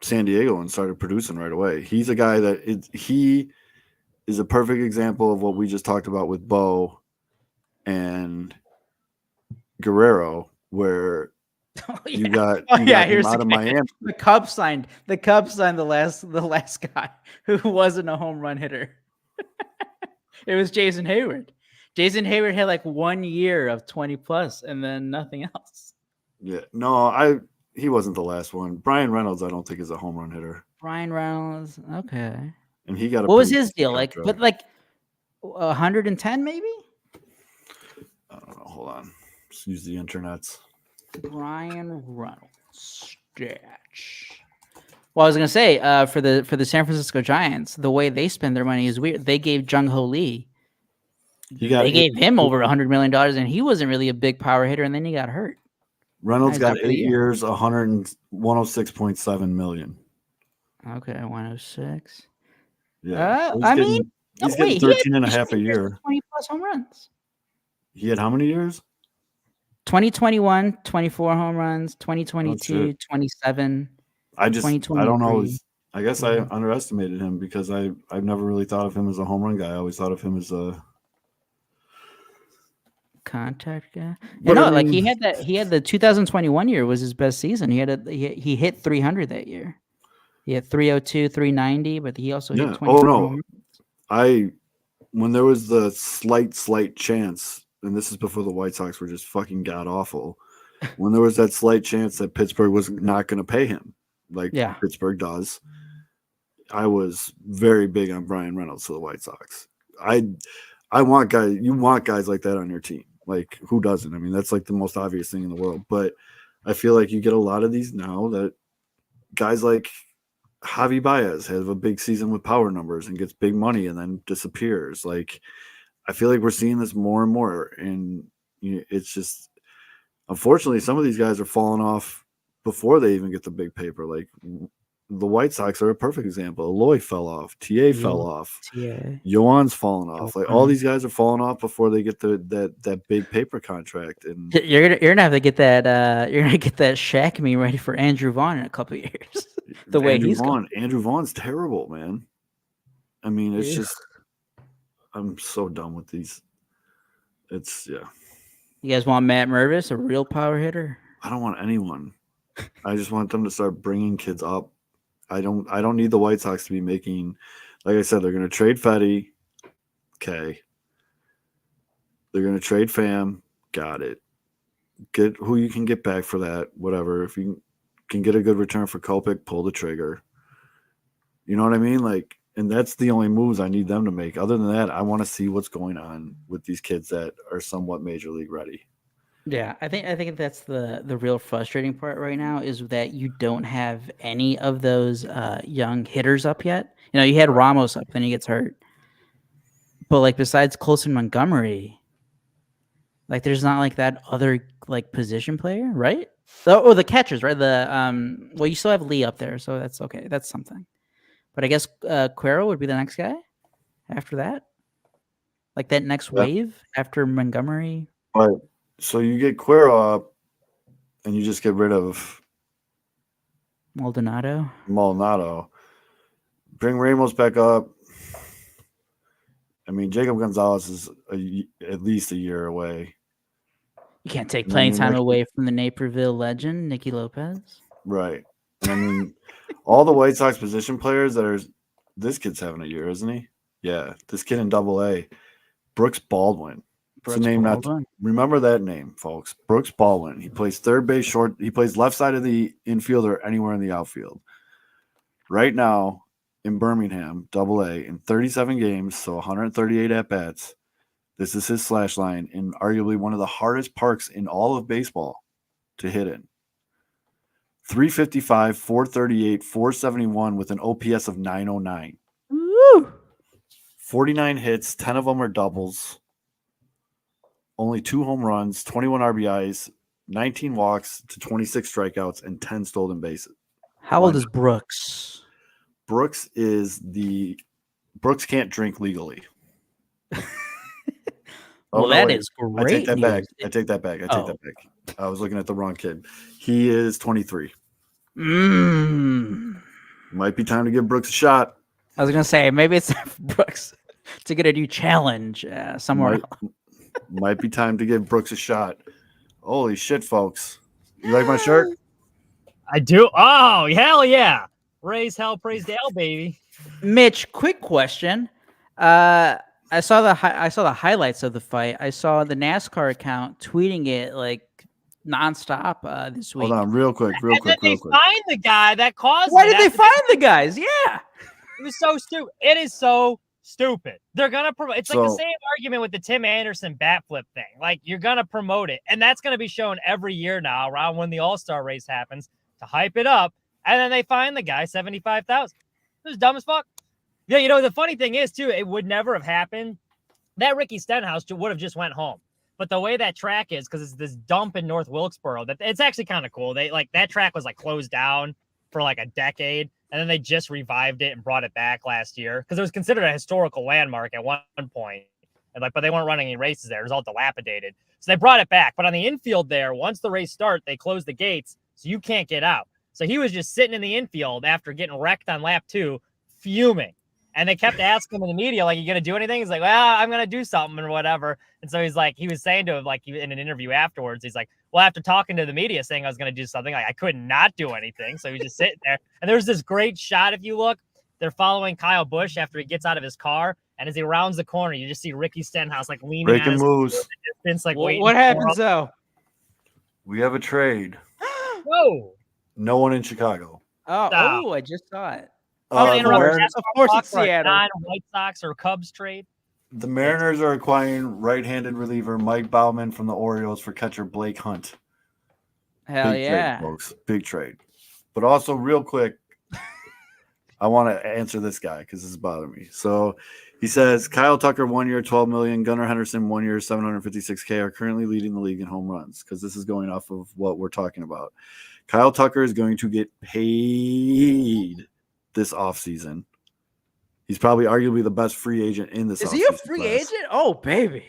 San Diego and started producing right away. He's a guy that he is a perfect example of what we just talked about with Bo and Guerrero, where you got here's out of Miami. The Cubs signed the last guy who wasn't a home run hitter. It was Jason Hayward. Jason Hayward had like 1 year of 20 plus and then nothing else. Yeah, no, he wasn't the last one. Brian Reynolds, I don't think is a home run hitter. Brian Reynolds, okay. And he got what was his deal like? But like 110 maybe? I don't know. Hold on. Just use the internets. Brian Reynolds stats. Well, I was gonna say for the San Francisco Giants, the way they spend their money is weird. They gave Jung Ho Lee. They gave him over $100 million, and he wasn't really a big power hitter, and then he got hurt. Reynolds got 8 years, 106.7 million. Okay, 106. Yeah, he's getting 13 and a half a year. 20 plus home runs. He had how many years? 2021, 24 home runs. 2022, 27. I don't know. I guess I underestimated him because I've never really thought of him as a home run guy. I always thought of him as a contact guy. He had the 2021 year was his best season. He hit 300 that year. He had 302, 390, but he also hit 20. Oh no, when there was the slight chance, and this is before the White Sox were just fucking god awful, when there was that slight chance that Pittsburgh was not going to pay him, like Pittsburgh does, I was very big on Brian Reynolds to the White Sox. I want guys, you want guys like that on your team. Like, who doesn't? I mean, that's like the most obvious thing in the world. But I feel like you get a lot of these now that guys like Javi Baez have a big season with power numbers and gets big money and then disappears. Like, I feel like we're seeing this more and more. And it's just, unfortunately, some of these guys are falling off before they even get the big paper. Like, the White Sox are a perfect example. Eloy fell off. TA fell off. Yoan's fallen off. Like, all these guys are falling off before they get that big paper contract. And you're gonna have to get that. You're gonna get that Shaq meme ready for Andrew Vaughn in a couple of years. The way he's going. Andrew Vaughn's terrible, man. I mean, it's just, I'm so done with these. It's You guys want Matt Mervis, a real power hitter? I don't want anyone. I just want them to start bringing kids up. I don't need the White Sox to be making, like I said, they're going to trade Fetty. Okay. They're going to trade Pham. Got it. Get who you can get back for that, whatever. If you can get a good return for Kopech, pull the trigger. You know what I mean? Like, and that's the only moves I need them to make. Other than that, I want to see what's going on with these kids that are somewhat major league ready. Yeah, I think that's the real frustrating part right now is that you don't have any of those young hitters up yet. You know, you had Ramos up, then he gets hurt. But like besides Colson Montgomery, like there's not like that other like position player, right? Oh, the catchers, right? Well, you still have Lee up there, so that's okay. That's something. But I guess Cuero would be the next guy after that, like that next wave after Montgomery. Right. So you get Cuero up, and you just get rid of Maldonado. Bring Ramos back up. I mean, Jacob Gonzalez is at least a year away. You can't take playing time away from the Naperville legend, Nicky Lopez. Right. I mean, all the White Sox position players that are – this kid's having a year, isn't he? Yeah, this kid in Double-A. Brooks Baldwin. Remember that name, folks. Brooks Baldwin. He plays third base, short. He plays left side of the infield or anywhere in the outfield. Right now in Birmingham, Double-A, in 37 games, so 138 at-bats, this is his slash line in arguably one of the hardest parks in all of baseball to hit in. 355, 438, 471 with an OPS of 909. Woo! 49 hits, 10 of them are doubles. Only 2 home runs, 21 RBIs, 19 walks to 26 strikeouts, and 10 stolen bases. How old is Brooks? Brooks can't drink legally. Is great. I take that back. I was looking at the wrong kid. He is 23. Might be time to give Brooks a shot. I was going to say, maybe it's time for Brooks to get a new challenge somewhere else. Might be time to give Brooks a shot. Holy shit, folks. You like my shirt? I do. Oh, hell yeah. Raise hell, praise Dale, baby. Mitch, quick question. I saw the highlights of the fight. I saw the NASCAR account tweeting it like nonstop this week. Hold on, real quick. Find the guy that caused. Why did they find the guys? Yeah, it was so stupid. It is so stupid. They're gonna promote. It's like the same argument with the Tim Anderson bat flip thing. Like, you're gonna promote it, and that's gonna be shown every year now around when the All-Star race happens to hype it up. And then they find the guy 75,000. It was dumb as fuck. Yeah, you know, the funny thing is, too, it would never have happened. That Ricky Stenhouse would have just went home. But the way that track is, because it's this dump in North Wilkesboro, that it's actually kind of cool. They like that track was like closed down for like a decade, and then they just revived it and brought it back last year because it was considered a historical landmark at one point. And but they weren't running any races there. It was all dilapidated. So they brought it back. But on the infield there, once the race starts, they close the gates, so you can't get out. So he was just sitting in the infield after getting wrecked on lap 2, fuming. And they kept asking him in the media, like, you going to do anything? He's like, well, I'm going to do something or whatever. And so he's like, he was saying to him, like, in an interview afterwards, he's like, well, after talking to the media saying I was going to do something, like, I could not do anything. So he was just sitting there. And there's this great shot, if you look, they're following Kyle Busch after he gets out of his car. And as he rounds the corner, you just see Ricky Stenhouse like leaning Breaking on his moves. in the distance, like waiting. What happens though? We have a trade. Whoa! No one in Chicago. Oh, I just saw it. Of course it's for a Seattle. non-White Sox or Cubs trade. The Mariners are acquiring right-handed reliever Mike Bauman from the Orioles for catcher Blake Hunt. Hell Big yeah. trade, folks. Big trade. But also, real quick, I want to answer this guy because this is bothering me. So he says Kyle Tucker 1 year, $12 million. Gunnar Henderson 1 year, $756K are currently leading the league in home runs because this is going off of what we're talking about. Kyle Tucker is going to get paid this offseason. He's probably arguably the best free agent in this. Is he a free agent? Oh, baby.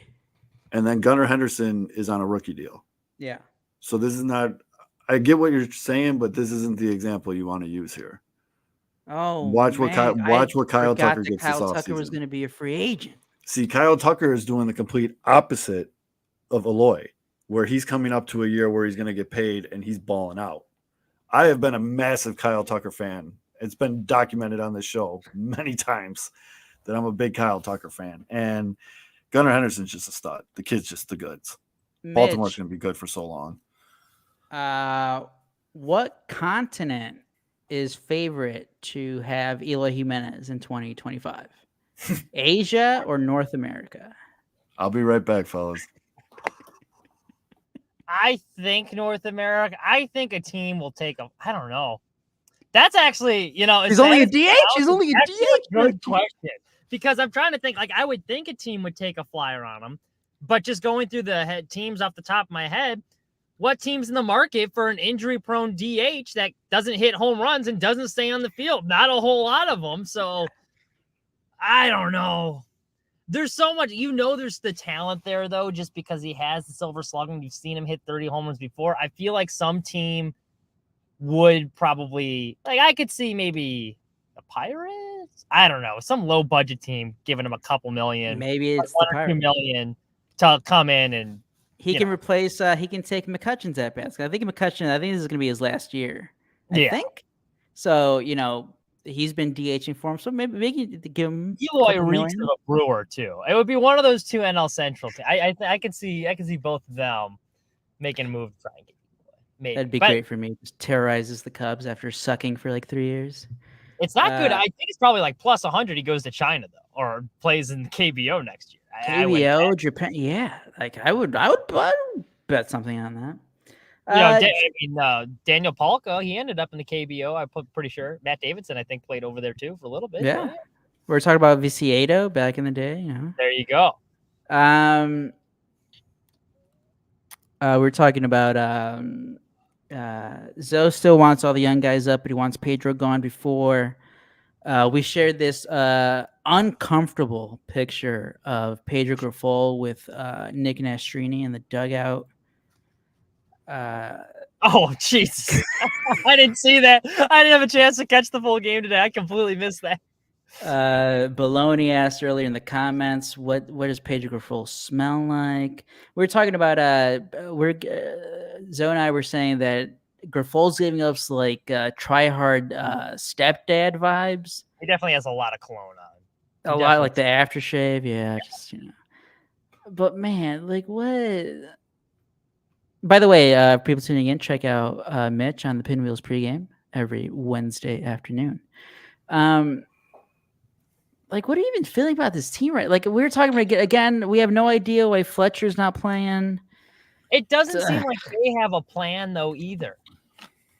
And then Gunnar Henderson is on a rookie deal. Yeah. So this is not. I get what you're saying, but this isn't the example you want to use here. Oh, watch what Kyle Tucker gets this offseason. Kyle Tucker was going to be a free agent. See, Kyle Tucker is doing the complete opposite of Eloy, where he's coming up to a year where he's going to get paid and he's balling out. I have been a massive Kyle Tucker fan. It's been documented on this show many times that I'm a big Kyle Tucker fan. And Gunnar Henderson's just a stud. The kid's just the goods. Baltimore's going to be good for so long. What continent is favorite to have Eloy Jimenez in 2025? Asia or North America? I'll be right back, fellas. I think North America. I think a team will take a. I don't know. That's actually, he's only a DH. He's only a DH. Good question. Because I'm trying to think. Like, I would think a team would take a flyer on him, but just going through the teams off the top of my head, what team's in the market for an injury-prone DH that doesn't hit home runs and doesn't stay on the field? Not a whole lot of them. So I don't know. There's so much, there's the talent there, though, just because he has the silver slug and you've seen him hit 30 home runs before. I feel like some team would probably, like, I could see maybe the Pirates. I don't know. Some low budget team giving him a couple million. Maybe it's the Pirates. $2 million to come in and he can replace, he can take McCutcheon's at bats. I think this is going to be his last year. I think. So, he's been DHing for him. So maybe give him Eloy reeks of a Brewer too. It would be one of those two NL Central. I could see both of them making a move to try and get Eloy. Maybe. That'd be great for me. Just terrorizes the Cubs after sucking for like 3 years. It's not good. I think it's probably like plus 100. He goes to China though, or plays in the KBO next year. KBO, Japan, yeah. Like I would bet something on that. Daniel Palka, he ended up in the KBO. I'm pretty sure. Matt Davidson, I think, played over there too for a little bit. Yeah, we were talking about Viciedo back in the day. There you go. We're talking about Zoe still wants all the young guys up, but he wants Pedro gone before. We shared this uncomfortable picture of Pedro Grifol with Nick Nastrini in the dugout. Oh, jeez. I didn't see that. I didn't have a chance to catch the full game today. I completely missed that. Baloney asked earlier in the comments, what does Pedro Grifol smell like? We were talking about Zoe and I were saying that Grifol's giving us like try hard stepdad vibes. He definitely has a lot of cologne on. A lot like the aftershave, yeah. Just But man, like what? By the way, people tuning in, check out Mitch on the Pinwheels pregame every Wednesday afternoon. Like, what are you even feeling about this team, right? Like, we were talking about, again, we have no idea why Fletcher's not playing. It doesn't seem like they have a plan, though, either.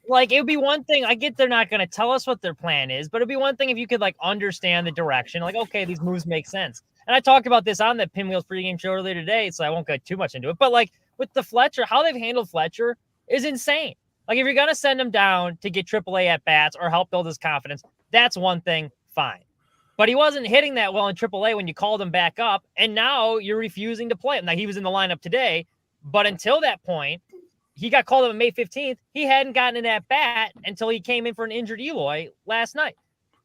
Like, it would be one thing. I get they're not going to tell us what their plan is, but it'd be one thing if you could, like, understand the direction. Like, okay, these moves make sense. And I talked about this on the Pinwheels pregame show earlier today, so I won't get too much into it. But, like, with the Fletcher, how they've handled Fletcher is insane. Like, if you're going to send him down to get AAA at-bats or help build his confidence, that's one thing, fine. But he wasn't hitting that well in AAA when you called him back up, and now you're refusing to play him. Now, he was in the lineup today, but until that point, he got called up on May 15th. He hadn't gotten an at-bat until he came in for an injured Eloy last night.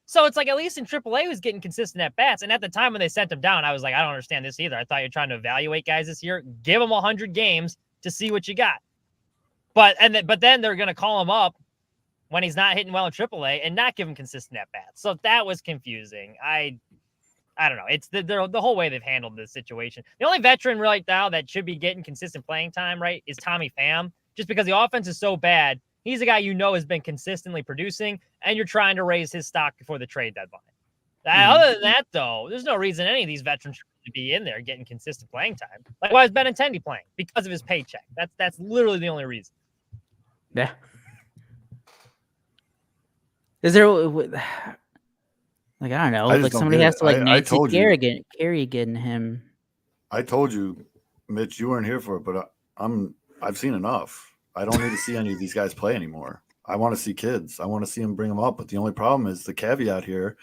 So it's like at least in AAA, he was getting consistent at-bats. And at the time when they sent him down, I was like, I don't understand this either. I thought you're trying to evaluate guys this year. Give them 100 games to see what you got. But then they're going to call him up when he's not hitting well in AAA and not give him consistent at-bats. So that was confusing. I don't know. It's the whole way they've handled this situation. The only veteran right now that should be getting consistent playing time, right, is Tommy Pham. Just because the offense is so bad, he's a guy has been consistently producing, and you're trying to raise his stock before the trade deadline. Other than that, though, there's no reason any of these veterans should be in there getting consistent playing time. Like, why is Benintendi playing? Because of his paycheck. That's literally the only reason. Yeah. Is there like, I don't know, like somebody has to like Nancy Kerrigan him. I told you, Mitch, you weren't here for it, but I've seen enough. I don't need to see any of these guys play anymore. I want to see kids. I want to see them bring them up. But the only problem is the caveat here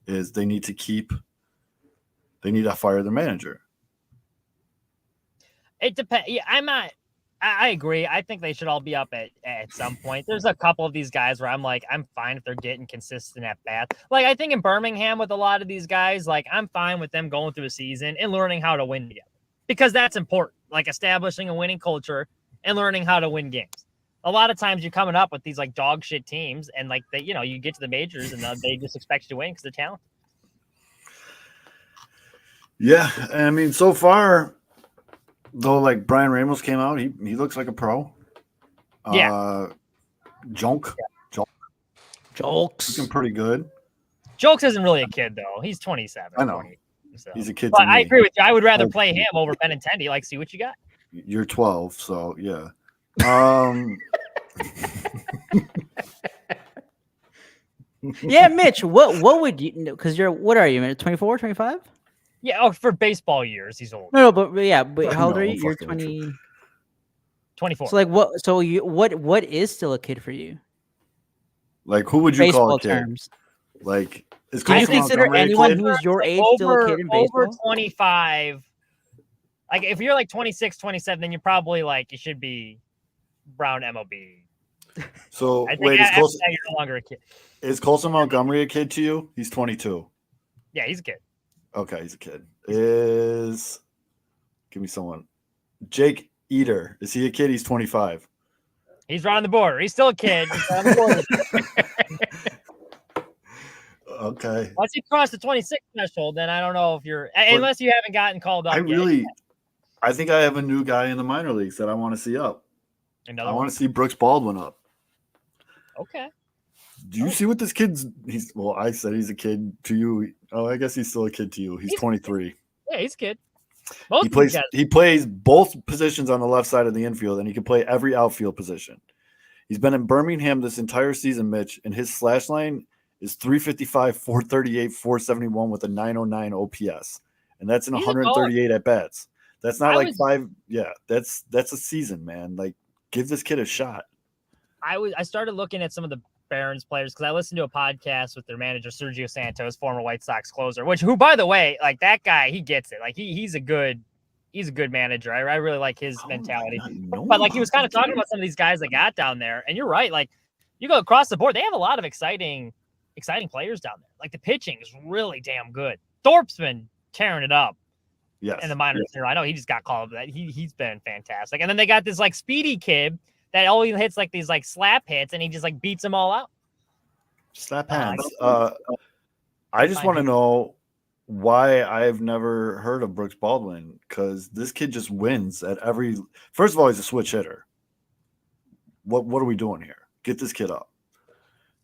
is they need to fire their manager. It depends. Yeah, I agree. I think they should all be up at some point. There's a couple of these guys where I'm like, I'm fine if they're getting consistent at bat. Like, I think in Birmingham with a lot of these guys, like, I'm fine with them going through a season and learning how to win together, because that's important. Like, establishing a winning culture and learning how to win games. A lot of times you're coming up with these like dog shit teams, and like you get to the majors and they just expect you to win because they're talented. Yeah, I mean, so far, though, like Brian Ramos came out, he looks like a pro. Yeah. Jolks looking pretty good. Jolks isn't really a kid though. He's 27. I know. 20, so. He's a kid. But I agree with you. I would rather play him over Benintendi. Like, see what you got. You're 12, so yeah. Yeah, Mitch, what would you, because what are you, 24, 25? Yeah, for baseball years, he's old. No, but how old are you? You're 20. 24. So like what is still a kid for you? Like, who would you baseball call a kid? Terms. Like, is do you consider anyone who's your age still a kid in baseball? Over 25. Like, if you're like 26, 27, then you're probably like, you should be Brown MLB. So I think wait, you're no longer a kid. Is Colson Montgomery a kid to you? He's 22. Yeah, he's a kid. Okay, he's a kid. Give me someone. Jake Eater. Is he a kid? He's 25. He's right on the border. He's still a kid. He's on the border. Okay. Once you cross the 26 threshold, then I don't know if you're, unless you haven't gotten called up. I think I have a new guy in the minor leagues that I want to see up. I want to see Brooks Baldwin up. Okay. Do you see what this kid's? I said he's a kid to you. Oh, I guess he's still a kid to you. He's 23. Yeah, he's a kid. He plays both positions on the left side of the infield, and he can play every outfield position. He's been in Birmingham this entire season, Mitch, and his slash line is 355, 438, 471 with a 909 OPS, and that's in 138 at bats. That's not five. Yeah, that's a season, man. Like, give this kid a shot. I started looking at some of the Barons players because I listened to a podcast with their manager Sergio Santos, former White Sox closer, who by the way, like, that guy, he gets it. Like, he's a good manager. I really like his mentality. But like, he was kind of talking about some of these guys that got down there, and you're right. Like, you go across the board, they have a lot of exciting players down there. Like, the pitching is really damn good. Thorpe's been tearing it up. Yes. In the minors. Yes. I know he just got called. That he's been fantastic. And then they got this like speedy kid that only hits like these like slap hits, and he just like beats them all out. Slap hands. I just want to know why I've never heard of Brooks Baldwin, because this kid just wins at every. First of all, he's a switch hitter. What are we doing here? Get this kid up.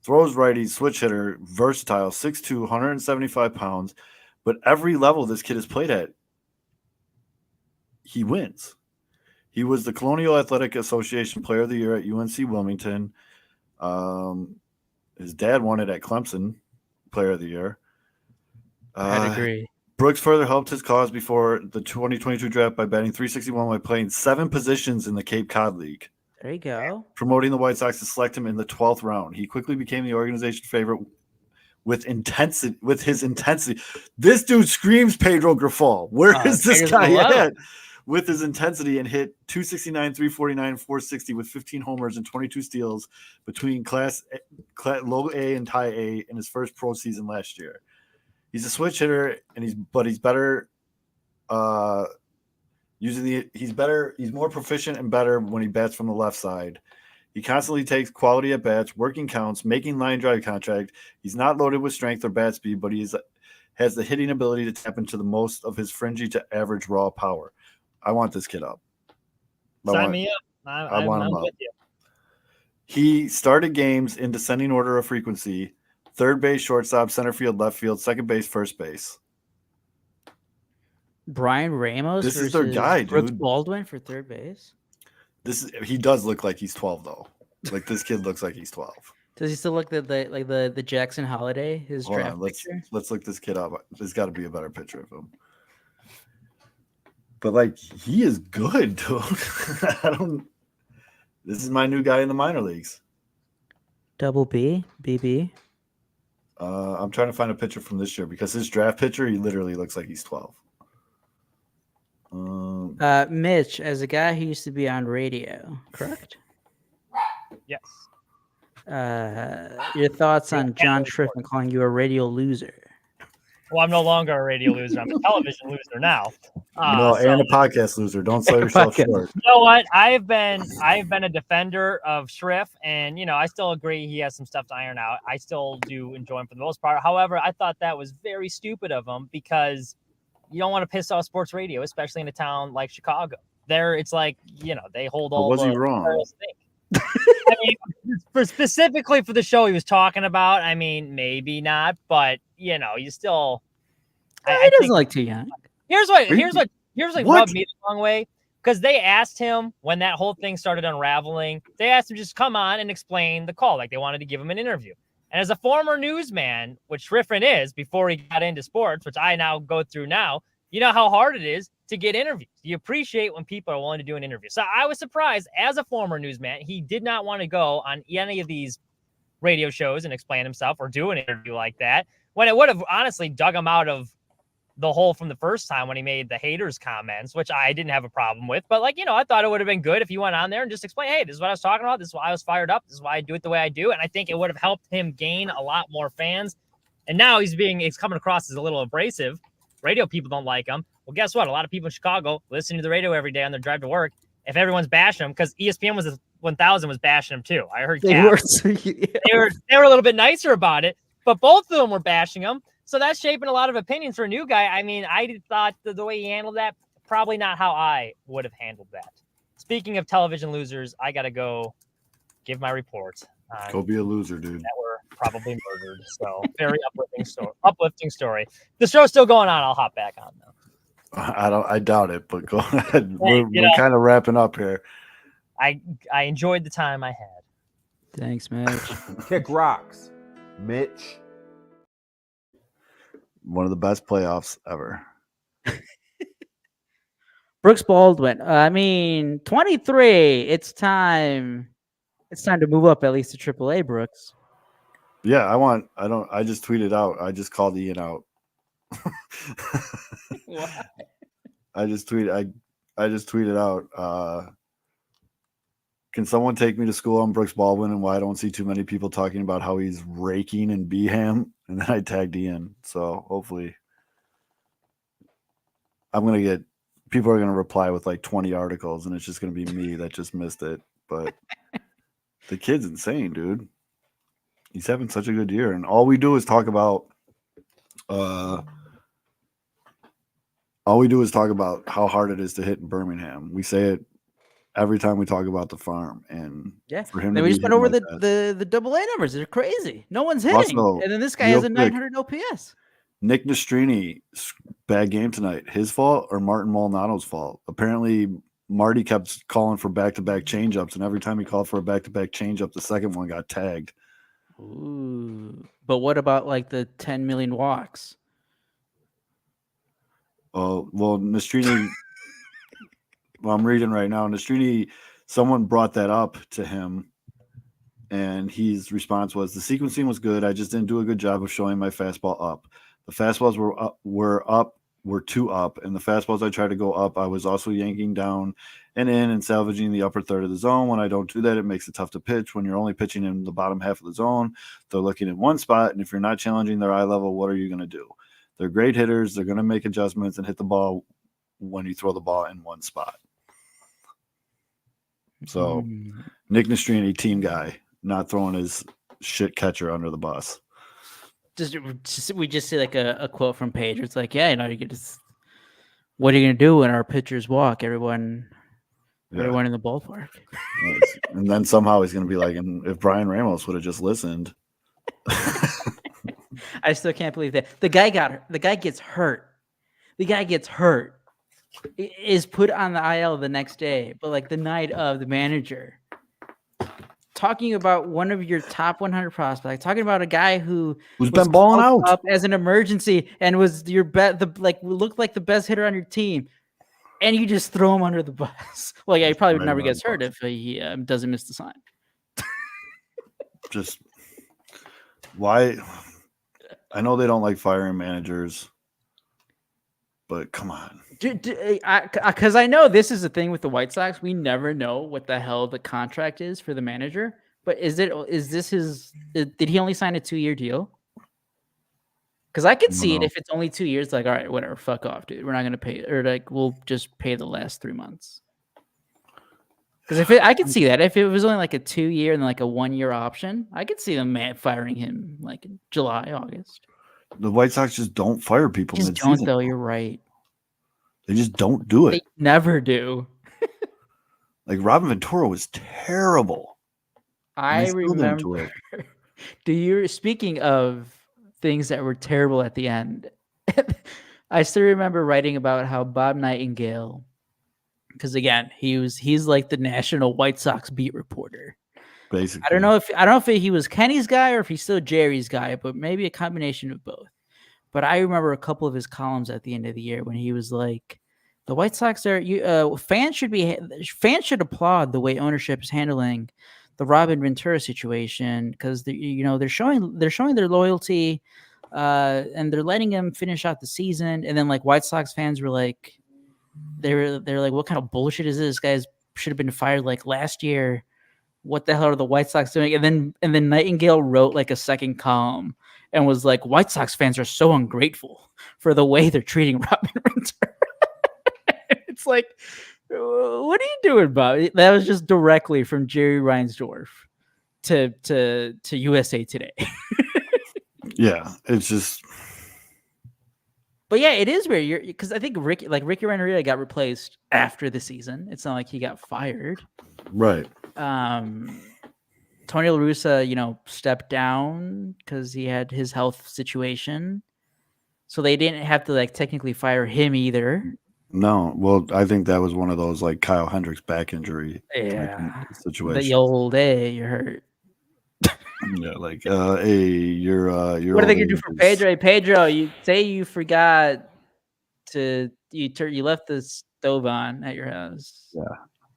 Throws righty, switch hitter, versatile, 6'2", 175 pounds. But every level this kid has played at, he wins. He was the Colonial Athletic Association Player of the Year at UNC Wilmington. His dad won it at Clemson, Player of the Year. I'd agree. Brooks further helped his cause before the 2022 draft by batting .361 by playing 7 positions in the Cape Cod League. There you go. Promoting the White Sox to select him in the 12th round. He quickly became the organization favorite with his intensity. This dude screams Pedro Grifol. Where is this guy at? With his intensity, and hit .269, .349, .460 with 15 homers and 22 steals between class low A and high A in his first pro season last year. He's a switch hitter, and he's better he's more proficient and better when he bats from the left side. He constantly takes quality at bats, working counts, making line drive contact. He's not loaded with strength or bat speed, but has the hitting ability to tap into the most of his fringy to average raw power. I want this kid up. Sign me up. I want him up. With you. He started games in descending order of frequency: third base, shortstop, center field, left field, second base, first base. Brian Ramos This versus is their guy, Brooks dude. Baldwin for third base. He does look like he's 12 though. Like this kid looks like he's 12. Does he still look like the Jackson Holiday, his Hold draft on, picture? let's look this kid up. There's got to be a better picture of him. But like he is good, dude. This is my new guy in the minor leagues. Double B, BB. I'm trying to find a picture from this year because his draft picture, he literally looks like he's 12. Mitch, as a guy who used to be on radio, correct? Yes. Your thoughts on John Schriffen calling you a radio loser? Well, I'm no longer a radio loser. I'm a television loser now. And a podcast loser. Don't sell yourself short. You know what? I've been a defender of Schriff, and I still agree he has some stuff to iron out. I still do enjoy him for the most part. However, I thought that was very stupid of him because you don't want to piss off sports radio, especially in a town like Chicago. There, it's like they hold all. Was he wrong? I mean, specifically for the show he was talking about. I mean, maybe not, but you still. He doesn't like too young. Here's what rubbed me the wrong way, because they asked him when that whole thing started unraveling. They asked him just come on and explain the call, like they wanted to give him an interview. And as a former newsman, which Schriffen is before he got into sports, which I now go through now, you know how hard it is to get interviews. You appreciate when people are willing to do an interview. So I was surprised as a former newsman, he did not want to go on any of these radio shows and explain himself or do an interview like that, when it would have honestly dug him out of the hole from the first time when he made the haters comments, which I didn't have a problem with. But I thought it would have been good if he went on there and just explained, hey, this is what I was talking about. This is why I was fired up. This is why I do it the way I do. And I think it would have helped him gain a lot more fans. And now he's coming across as a little abrasive. Radio people don't like him. Well, guess what? A lot of people in Chicago listen to the radio every day on their drive to work. If everyone's bashing him, because ESPN was 1000 was bashing him too. I heard they were a little bit nicer about it, but both of them were bashing him. So that's shaping a lot of opinions for a new guy. I mean, I thought the way he handled that, probably not how I would have handled that. Speaking of television losers, I got to go give my report. Go be a loser, dude. That were probably murdered. So very uplifting story. The show's still going on. I'll hop back on though. I doubt it, but go ahead. We're kind of wrapping up here. I enjoyed the time I had. Thanks, Mitch. Kick rocks, Mitch. One of the best playoffs ever. Brooks Baldwin. I mean, 23. It's time. It's time to move up at least to AAA, Brooks. Yeah, I just tweeted out. I just called Ian out. I just tweeted out. Can someone take me to school on Brooks Baldwin and why I don't see too many people talking about how he's raking in Beham? And then I tagged Ian. So hopefully people are going to reply with like 20 articles and it's just going to be me that just missed it. But the kid's insane, dude. He's having such a good year. And all we do is talk about how hard it is to hit in Birmingham. We say it every time we talk about the farm, and for him, we just went over the AA numbers. They're crazy. No one's hitting, also, and then this guy has a 900 OPS. Nick Nastrini, bad game tonight. His fault or Martin Molinato's fault? Apparently, Marty kept calling for back-to-back changeups, and every time he called for a back-to-back changeup, the second one got tagged. Ooh, but what about like the 10 million walks? Oh well, Nastrini. Well, I'm reading right now. Nastrini, someone brought that up to him, and his response was, "The sequencing was good. I just didn't do a good job of showing my fastball up. The fastballs were too up, and the fastballs I tried to go up, I was also yanking down and in and salvaging the upper third of the zone. When I don't do that, it makes it tough to pitch. When you're only pitching in the bottom half of the zone, they're looking in one spot, and if you're not challenging their eye level, what are you going to do? They're great hitters. They're going to make adjustments and hit the ball when you throw the ball in one spot." So Nick Nastrini, team guy, not throwing his shit catcher under the bus. we just see like a quote from Page. It's like, yeah, you get to. What are you gonna do when our pitchers walk? Everyone in the ballpark. And then somehow he's gonna be like, and if Brian Ramos would have just listened. I still can't believe that the guy gets hurt. The guy gets hurt, is put on the IL the next day, but like the night of, the manager talking about one of your top 100 prospects, talking about a guy who's been balling out up as an emergency and was your looked like the best hitter on your team, and you just throw him under the bus. Well, yeah, he probably never gets hurt if he doesn't miss the sign. Just why? I know they don't like firing managers, but come on. Because I know this is the thing with the White Sox. We never know what the hell the contract is for the manager. But did he only sign a 2-year deal? Because I could see it if it's only 2 years. Like, all right, whatever, fuck off, dude. We're not gonna pay, or like we'll just pay the last 3 months. Because I could see that if it was only like a 2-year and like a 1-year option, I could see them firing him like in July, August. The White Sox just don't fire people. Just don't, though. You're right. They just don't do it. They never do. Like Robin Ventura was terrible. I remember. Speaking of things that were terrible at the end, I still remember writing about how Bob Nightingale, because again, he's like the national White Sox beat reporter. Basically, I don't know if he was Kenny's guy or if he's still Jerry's guy, but maybe a combination of both. But I remember a couple of his columns at the end of the year when he was like, "The White Sox fans should applaud the way ownership is handling the Robin Ventura situation, because they're showing their loyalty, and they're letting him finish out the season." And then like White Sox fans were like, they're like, "What kind of bullshit is this? Guys should have been fired like last year. What the hell are the White Sox doing?" And then Nightingale wrote like a second column and was like, "White Sox fans are so ungrateful for the way they're treating Robin Ventura." It's like, what are you doing, Bob? That was just directly from Jerry Reinsdorf to USA Today. Yeah, it's just. But yeah, it is weird because I think Ricky Renteria got replaced after the season. It's not like he got fired, right? Tony La Russa, stepped down because he had his health situation, so they didn't have to like technically fire him either. No, well, I think that was one of those like Kyle Hendricks back injury situation. The old you're hurt. Yeah, like hey, you're. What are they gonna do for Pedro? Hey, Pedro, you say you forgot to you left the stove on at your house. Yeah,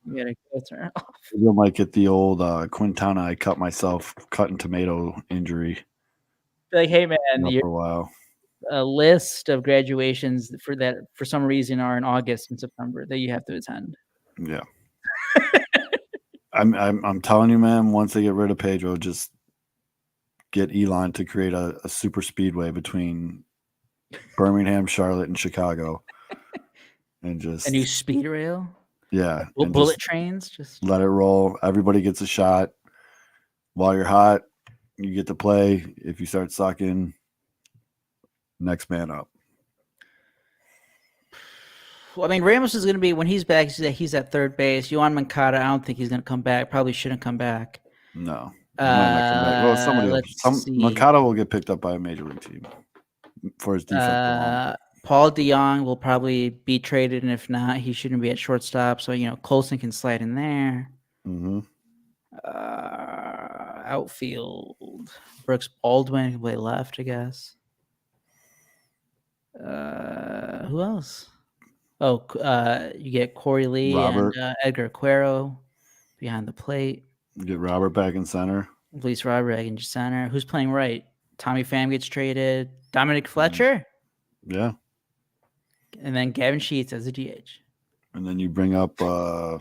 you gotta go turn off. You might get the old Quintana. I cut myself cutting tomato injury. Like, hey man, for a while. A list of graduations for some reason are in August and September that you have to attend. Yeah. I'm telling you, man, once they get rid of Pedro, just get Elon to create a super speedway between Birmingham, Charlotte, and Chicago. And just a new speed rail. Yeah. Bullet trains. Just let it roll. Everybody gets a shot. While you're hot, you get to play. If you start sucking, next man up. Well, I mean, Ramos is going to be, when he's back, he's at third base. Yohan Moncada, I don't think he's going to come back. Probably shouldn't come back. No. Well, Moncada will get picked up by a major league team for his defense. Paul DeYoung will probably be traded, and if not, he shouldn't be at shortstop. So, Colson can slide in there. Mm-hmm. Outfield, Brooks Baldwin can play left, I guess. Who else? Oh, you get Corey Lee and Edgar Cuero behind the plate. You get Robert back in center. Release Robert back in center. Who's playing right? Tommy Pham gets traded. Dominic Fletcher. Yeah. And then Gavin Sheets as a DH. And then you bring up, you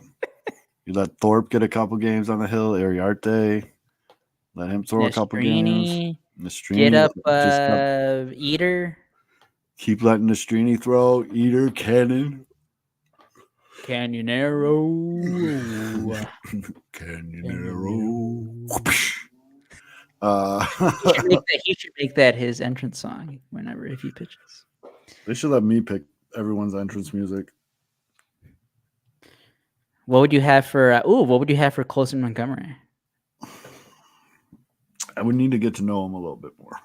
let Thorpe get a couple games on the hill. Ariarte, let him throw a couple games. Get up, Eater. Keep letting Nastrini throw. Eater, Cannon. Canyonero. Canyonero. He should make that his entrance song whenever if he pitches. They should let me pick everyone's entrance music. What would you have for? What would you have for Colson Montgomery? I would need to get to know him a little bit more.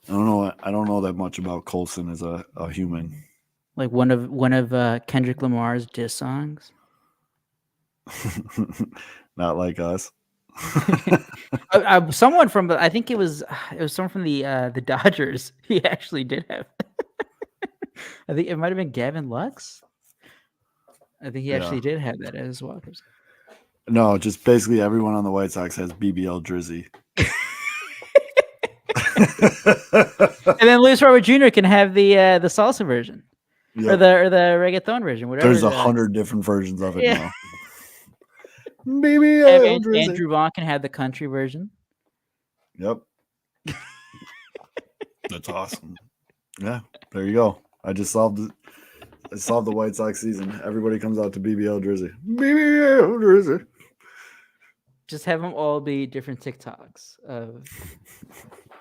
I don't know that much about Colson as a human. Like one of Kendrick Lamar's diss songs. Not like us. Someone from I think it was someone from the Dodgers. He actually did have. I think it might have been Gavin Lux. I think he actually did have that as well. No, just basically everyone on the White Sox has BBL Drizzy. And then Luis Robert Jr. can have the salsa version, or the reggaeton version. Whatever. There's 100 different versions of it now. BBL Drizzy. Andrew Vaughn can have the country version. Yep. That's awesome. Yeah, there you go. I just solved it. I solved the White Sox season. Everybody comes out to BBL Drizzy. BBL Drizzy. Just have them all be different TikToks of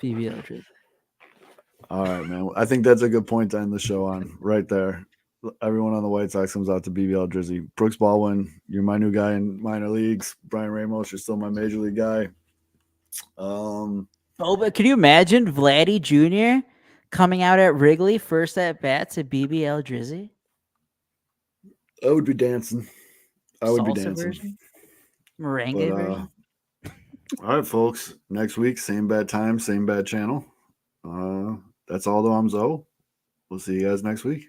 BBL Drizzy. All right, man. I think that's a good point to end the show on right there. Everyone on the White Sox comes out to BBL Drizzy. Brooks Baldwin, you're my new guy in minor leagues. Brian Ramos, you're still my major league guy. But can you imagine Vladdy Jr. coming out at Wrigley first at bat to BBL Drizzy? I would be dancing. I would be Salsa dancing. version? Merengue version? All right, folks. Next week, same bad time, same bad channel. That's all though. I'm Zoe. We'll see you guys next week.